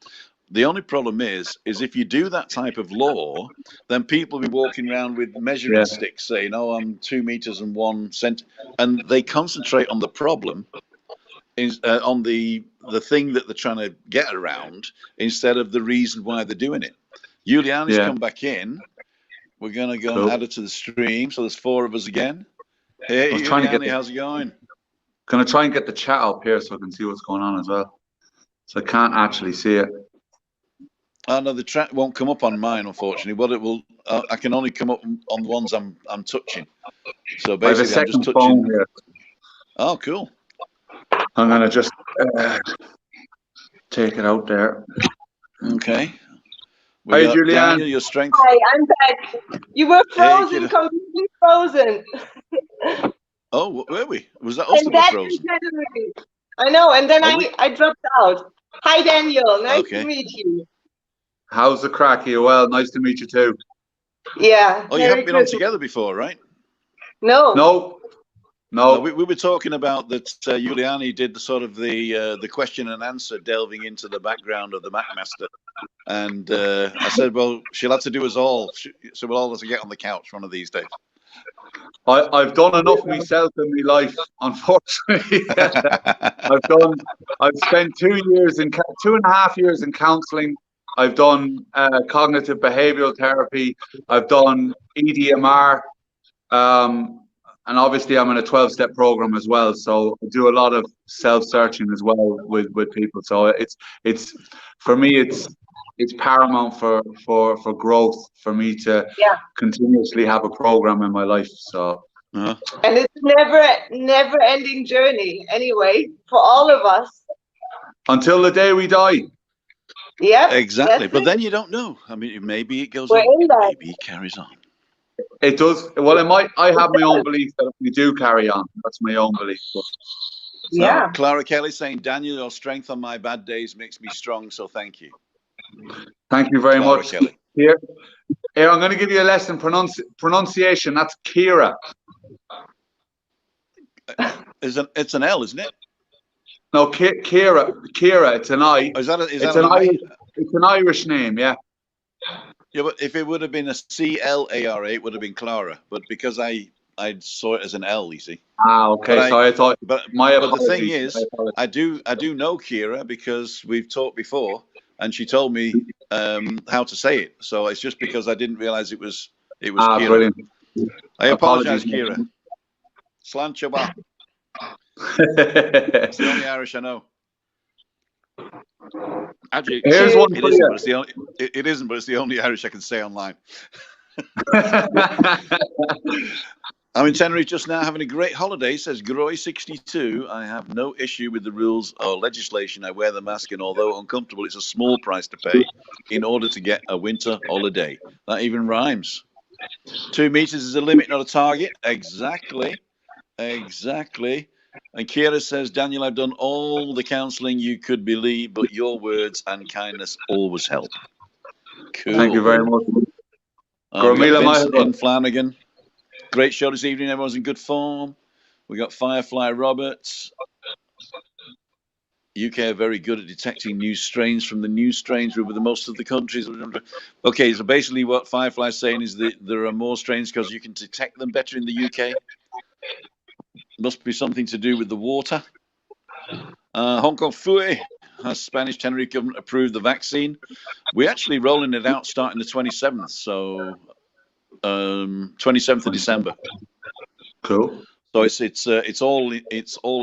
The only problem is if you do that type of law, then people will be walking around with measuring sticks saying, oh, I'm 2 meters and 1 cent. And they concentrate on the problem, on the thing that they're trying to get around, instead of the reason why they're doing it. Juliane's come back in. We're going to go and add her to the stream. So there's 4 of us again. Hey, Juliane, how's it going?
Going to try and get the chat up here so I can see what's going on as well. So I can't actually see it.
Oh no, the track won't come up on mine, unfortunately. What it will, I can only come up on the ones I'm touching. So basically, I'm just touching.
Here.
Oh, cool.
I'm gonna just take it out there.
Okay.
Hi, Juliane.
Daniel, your strength.
Hi, I'm back. You were frozen, completely frozen.
Oh, were we? Was that us that were frozen?
I know, and then I dropped out. Hi, Daniel. Nice to meet you.
How's the crack? You well? Nice to meet you too.
Yeah.
Oh, you haven't been on together before, right?
No.
No.
We were talking about that. Juliane did the sort of the question and answer, delving into the background of the MacMaster, and I said, well, she'll have to do us all, so we'll all have to get on the couch one of these days.
I've done enough myself in my life, unfortunately. I've spent 2.5 years in counselling. I've done cognitive behavioral therapy. I've done EDMR, and obviously I'm in a 12-step program as well. So I do a lot of self-searching as well with people. So it's for me it's paramount for growth for me to continuously have a program in my life. So
and it's never ending journey anyway for all of us
until the day we die.
Yeah,
exactly. But then you don't know. I mean, maybe it goes on, maybe it carries on.
It does. Well, I have my own belief that we do carry on. That's my own belief.
Yeah.
Clara Kelly saying, Daniel, your strength on my bad days makes me strong, so thank you.
Thank you very much.
Kelly.
Here, I'm going to give you a lesson. Pronunciation. That's Kira.
It's an L, isn't it?
No, Kira. It's an I.
Oh, is that
it's an Irish name, yeah.
Yeah, but if it would have been a CLARA, it would have been Clara. But because I I saw it as an L. You see.
Okay. So I thought.
But the thing is, I do know Kira because we've talked before, and she told me how to say it. So it's just because I didn't realize it was Kira.
Brilliant.
I apologize, Kira. Slan Chaba. It's the only Irish I know. Actually,
Here's one
it
for
isn't,
you.
but it's the only. It isn't, but it's the only Irish I can say online. I'm in Tenerife just now having a great holiday, says Groy62. I have no issue with the rules or legislation. I wear the mask, and although uncomfortable, it's a small price to pay in order to get a winter holiday. That even rhymes. 2 meters is a limit, not a target. Exactly. And Kira says, Daniel, I've done all the counselling you could believe, but your words and kindness always help. Cool.
Thank you very much.
We got Vincent in Flanagan. Great show this evening. Everyone's in good form. We got Firefly Roberts. UK are very good at detecting new strains from the new strains with the most of the countries. Okay, so basically what Firefly's saying is that there are more strains because you can detect them better in the UK. Must be something to do with the water. Hong Kong Fui has Spanish Tenerife government approved the vaccine. We're actually rolling it out starting the 27th, so 27th of December.
Cool.
So it's all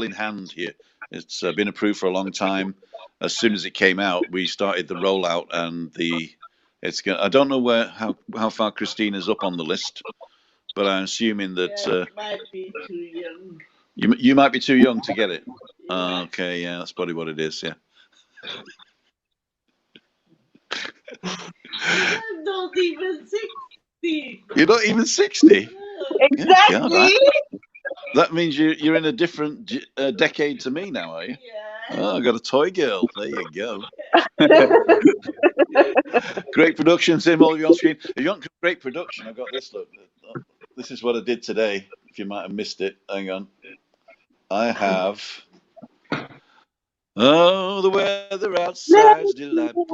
in hand here. It's been approved for a long time. As soon as it came out, we started the rollout, and I don't know how far Christina's up on the list, but I'm assuming that
might be too young.
You might be too young to get it. Okay, yeah, that's probably what it is. Yeah.
I'm not even 60.
You're not even 60.
Exactly.
That means you're in a different decade to me now, are you?
Yeah.
Oh, I got a toy girl. There you go. Great production, Tim. All of you on screen. If you want great production, I've got this. Look, this is what I did today. If you might have missed it, hang on. I have. Oh, the weather outside's delightful.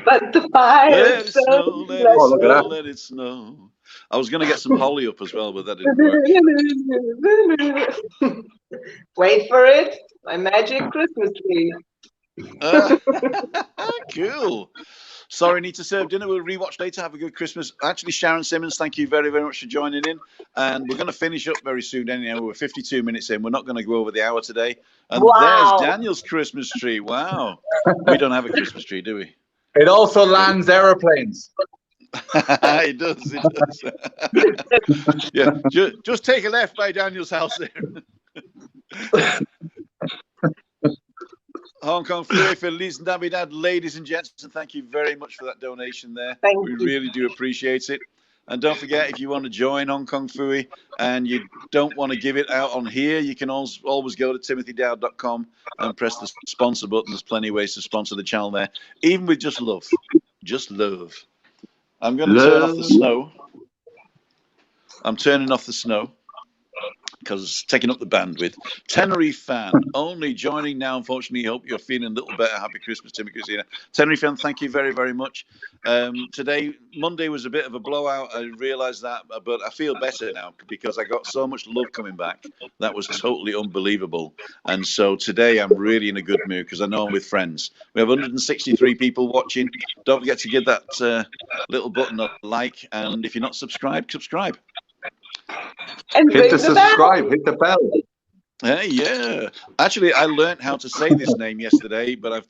But the fire.
Let it snow, let it snow, let it snow. I was going to get some holly up as well, but that didn't work.
Wait for it. My magic Christmas tree.
Cool. Sorry, need to serve dinner. We'll rewatch later. Have a good Christmas. Actually, Sharon Simmons, thank you very, very much for joining in. And we're going to finish up very soon anyhow. We're 52 minutes in. We're not going to go over the hour today. And There's Daniel's Christmas tree. Wow. We don't have a Christmas tree, do we?
It also lands aeroplanes.
It does. Yeah, just take a left by Daniel's house there. Hong Kong Fui, Feliz Navidad, ladies and gents, and thank you very much for that donation there. We really do appreciate it. And don't forget, if you want to join Hong Kong Fui and you don't want to give it out on here, you can always go to timothydowd.com and press the sponsor button. There's plenty of ways to sponsor the channel there, even with just love. Just love. I'm going to turn off the snow. I'm turning off the snow because it's taking up the bandwidth. Tenerife fan, only joining now, unfortunately. Hope you're feeling a little better. Happy Christmas, Timmy Christina. Tenerife fan, thank you very, very much. Today, Monday was a bit of a blowout. I realised that, but I feel better now because I got so much love coming back. That was totally unbelievable. And so today I'm really in a good mood because I know I'm with friends. We have 163 people watching. Don't forget to give that little button a like. And if you're not subscribed, subscribe.
And
hit the subscribe, hit the bell.
Hey, yeah. Actually, I learned how to say this name yesterday, but I'm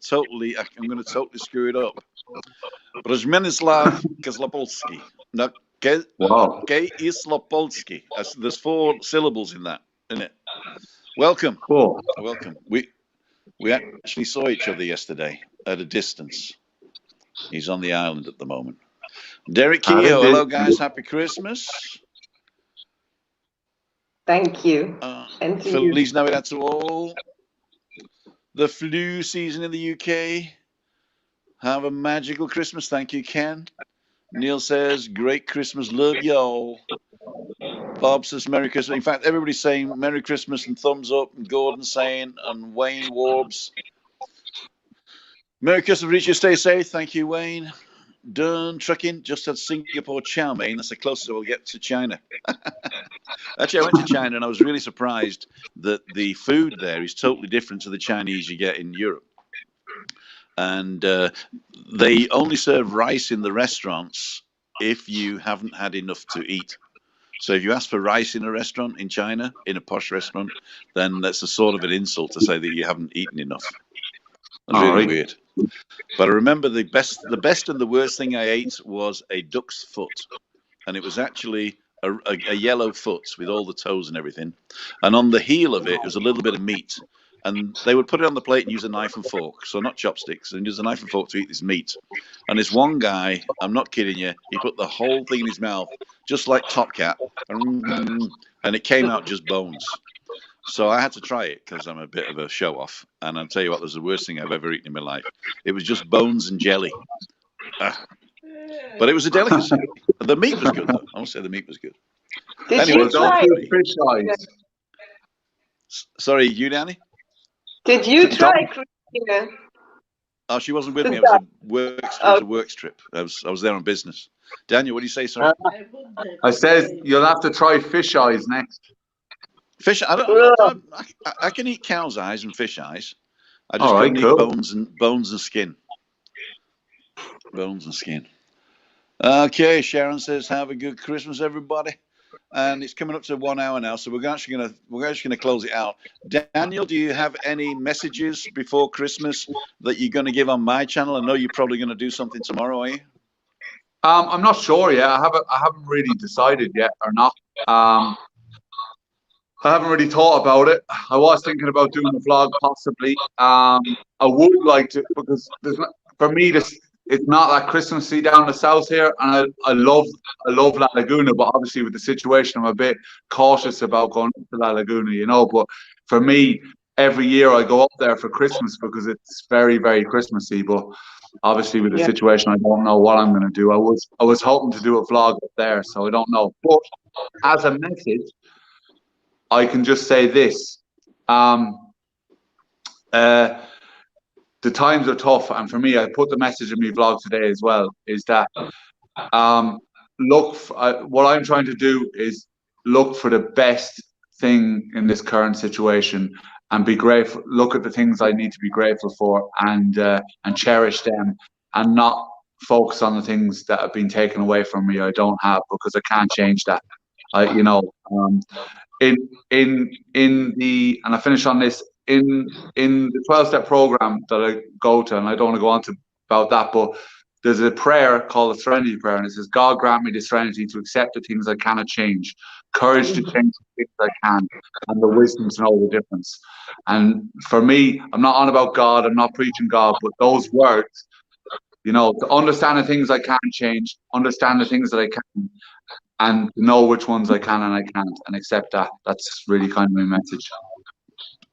going to totally screw it up. Brezmenislav Kozlopolsky. No, Islopolsky. There's 4 syllables in that, isn't it? Welcome.
Cool.
Welcome. We actually saw each other yesterday at a distance. He's on the island at the moment. Derek Keogh. Hello, guys. Happy Christmas.
Thank you. And to you.
Feliz Navidad to all. The flu season in the UK. Have a magical Christmas. Thank you, Ken. Neil says, great Christmas. Love y'all. Bob says, Merry Christmas. In fact, everybody's saying Merry Christmas and thumbs up. And Gordon saying, and Wayne Warbs. Merry Christmas, Richard. Stay safe. Thank you, Wayne. Done trucking. Just had Singapore chow mein. That's the closest we'll get to China. Actually, I went to China and I was really surprised that the food there is totally different to the Chinese you get in Europe. And they only serve rice in the restaurants if you haven't had enough to eat. So if you ask for rice in a restaurant in China, in a posh restaurant, then that's a sort of an insult to say that you haven't eaten enough. That's really weird. But I remember the best and the worst thing I ate was a duck's foot. And it was actually a yellow foot with all the toes and everything. And on the heel of it was a little bit of meat. And they would put it on the plate and use a knife and fork, so not chopsticks, and use a knife and fork to eat this meat. And this one guy, I'm not kidding you, he put the whole thing in his mouth, just like Top Cat, and it came out just bones. So I had to try it because I'm a bit of a show-off. And I'll tell you what, that was the worst thing I've ever eaten in my life. It was just bones and jelly. But it was a delicacy. The meat was good, though. I must say the meat was good.
Did you try?
Fish eyes.
Sorry, you, Danny?
Did you try, Christina?
Oh, she wasn't with me. It was a work trip. I was there on business. Daniel, what do you say, sir?
I said you'll have to try fish eyes next.
Fish? I can eat cow's eyes and fish eyes. I just couldn't eat bones and skin. Bones and skin. Okay, Sharon says, "Have a good Christmas, everybody." And it's coming up to 1 hour now, so we're actually gonna close it out. Daniel, do you have any messages before Christmas that you're going to give on my channel? I know you're probably going to do something tomorrow, are you?
I'm not sure yet. I haven't really decided yet or not. I haven't really thought about it. I was thinking about doing a vlog possibly. I would like to, because for me it's not that Christmassy down the south here, and I love La Laguna, but obviously with the situation, I'm a bit cautious about going to La Laguna, you know. But for me, every year I go up there for Christmas because it's very, very Christmassy. But obviously with the situation, I don't know what I'm going to do. I was hoping to do a vlog up there, so I don't know. But as a message, I can just say this. The times are tough, and for me, I put the message in my vlog today as well, is that what I'm trying to do is look for the best thing in this current situation and be grateful. Look at the things I need to be grateful for and cherish them, and not focus on the things that have been taken away from me I don't have, because I can't change that. And I finish on this. In the 12-step program that I go to, and I don't want to go on to about that, but there's a prayer called the Serenity Prayer, and it says, "God grant me the serenity to accept the things I cannot change, courage to change the things I can, and the wisdom to know the difference." And for me, I'm not on about God, I'm not preaching God, but those words, to understand the things I can change, understand the things that I can, and know which ones I can and I can't, and accept that. That's really kind of my message.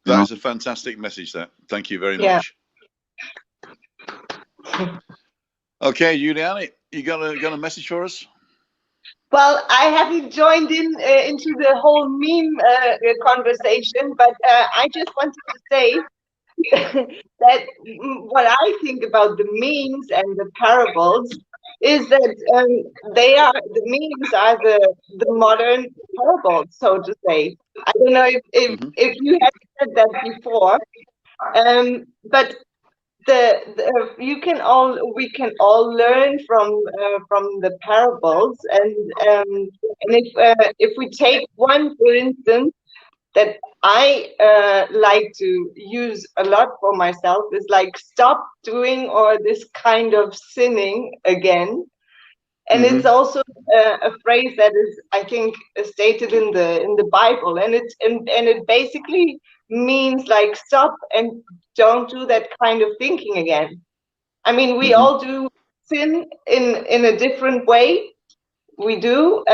That is a fantastic message, that. Thank you very much. Okay, Juliane, you got a message for us?
Well, I haven't joined into the whole meme conversation, but I just wanted to say that what I think about the memes and the parables is that the memes are the modern parables, so to say. I don't know if you have said that before, but we can all learn from the parables, and if we take one, for instance, that I like to use a lot for myself, is like, stop doing or this kind of sinning again. And it's also a phrase that is, I think, stated in the Bible, and it basically means like, stop and don't do that kind of thinking again. I mean, we all do sin in a different way. We do.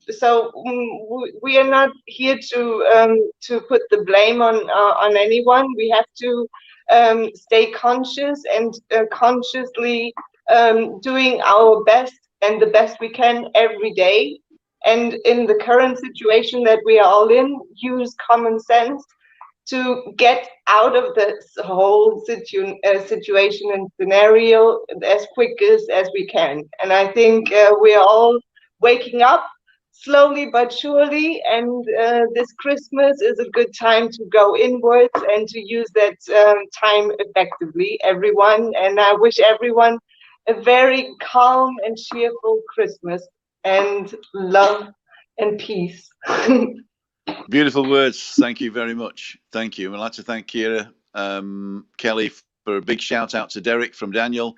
So we are not here to put the blame on anyone. We have to stay conscious and consciously doing our best and the best we can every day. And in the current situation that we are all in, use common sense to get out of this whole situation and scenario as quick as we can. And I think we are all waking up
slowly but surely, and this Christmas is a good time to go inwards and to use that time effectively, everyone. And I wish everyone a very calm and cheerful Christmas, and love and peace.
Beautiful words. Thank you very much. Thank you. I'd like to thank Kira, Kelly, for a big shout out to Derek from Daniel,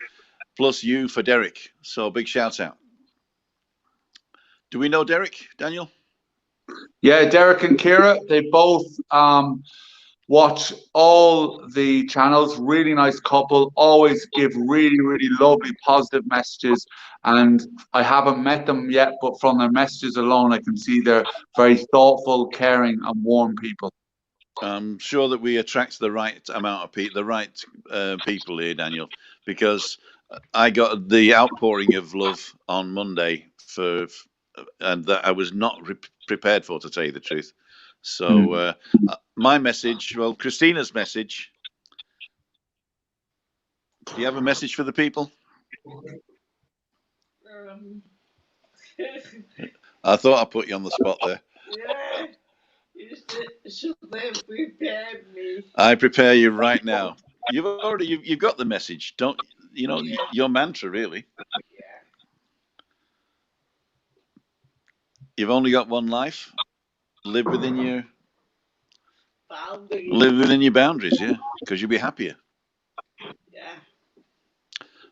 plus you for Derek. So big shout out. Do we know Derek, Daniel?
Yeah, Derek and Kira, they both watch all the channels. Really nice couple, always give really, really lovely, positive messages. And I haven't met them yet, but from their messages alone, I can see they're very thoughtful, caring, and warm people.
I'm sure that we attract the right amount of people, the right people here, Daniel, because I got the outpouring of love on Monday and that I was not prepared for, to tell you the truth. So my message, well, Christina's message. Do you have a message for the people? I thought I put you on the spot there.
Yeah, you should have prepared me.
I prepare you right now. You've got the message, don't you? Know your mantra, really.
Yeah.
You've only got one life. Live within your boundaries, yeah, because you'll be happier.
Yeah.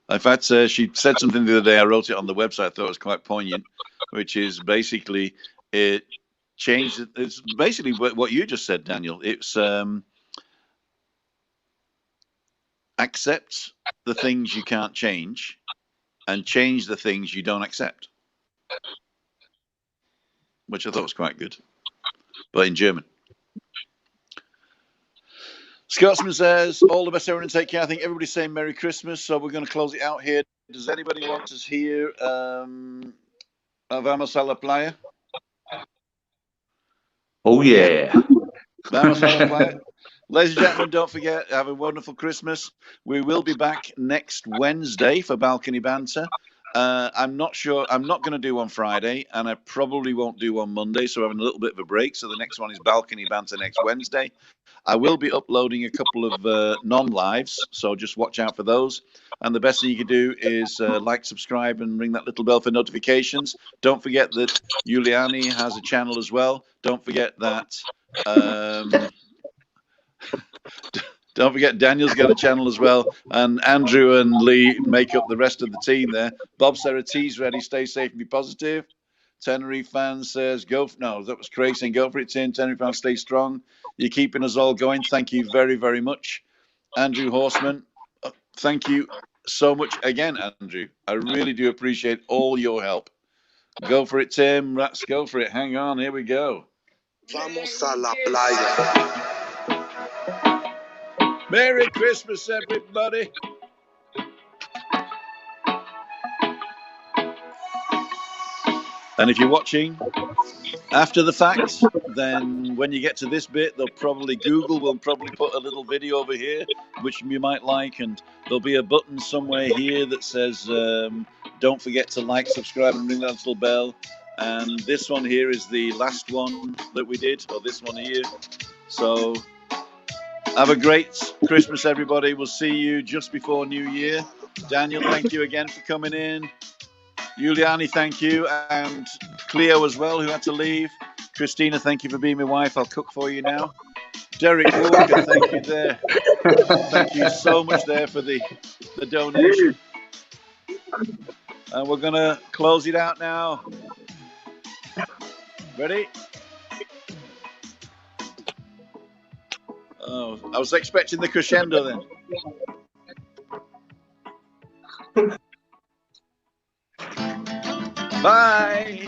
In fact, she said something the other day. I wrote it on the website. I thought it was quite poignant, which is basically it changed. It's basically what you just said, Daniel. It's accept the things you can't change and change the things you don't accept, which I thought was quite good, but in German. Scotsman says, all the best, everyone, and take care. I think everybody's saying Merry Christmas, so we're going to close it out here. Does anybody want to hear Vamos a la Playa?
Oh, yeah.
Vamos a la Playa. Ladies and gentlemen, don't forget, have a wonderful Christmas. We will be back next Wednesday for Balcony Banter. I'm not sure. I'm not going to do on Friday, and I probably won't do on Monday, so we're having a little bit of a break. So the next one is Balcony Banter next Wednesday. I will be uploading a couple of non-lives, so just watch out for those. And the best thing you can do is like, subscribe, and ring that little bell for notifications. Don't forget that Juliane has a channel as well. Don't forget that... Don't forget, Daniel's got a channel as well, and Andrew and Lee make up the rest of the team there. Bob Serrat's ready. Stay safe and be positive. Tenerife fan says, no, that was Craig saying, go for it, Tim. Tenerife fan, stay strong. You're keeping us all going. Thank you very, very much. Andrew Horseman, thank you so much again, Andrew. I really do appreciate all your help. Go for it, Tim. Let's go for it. Hang on. Here we go.
Vamos a la playa.
Merry Christmas, everybody. And if you're watching after the fact, then when you get to this bit, Google will probably put a little video over here, which you might like, and there'll be a button somewhere here that says, don't forget to like, subscribe, and ring that little bell. And this one here is the last one that we did, or this one here. So have a great Christmas, everybody. We'll see you just before New Year. Daniel, thank you again for coming in. Juliane, thank you. And Clio as well, who had to leave. Christina, thank you for being my wife. I'll cook for you now. Derek Walker, thank you there. Thank you so much there for the donation. And we're going to close it out now. Ready? Oh, I was expecting the crescendo then. Bye.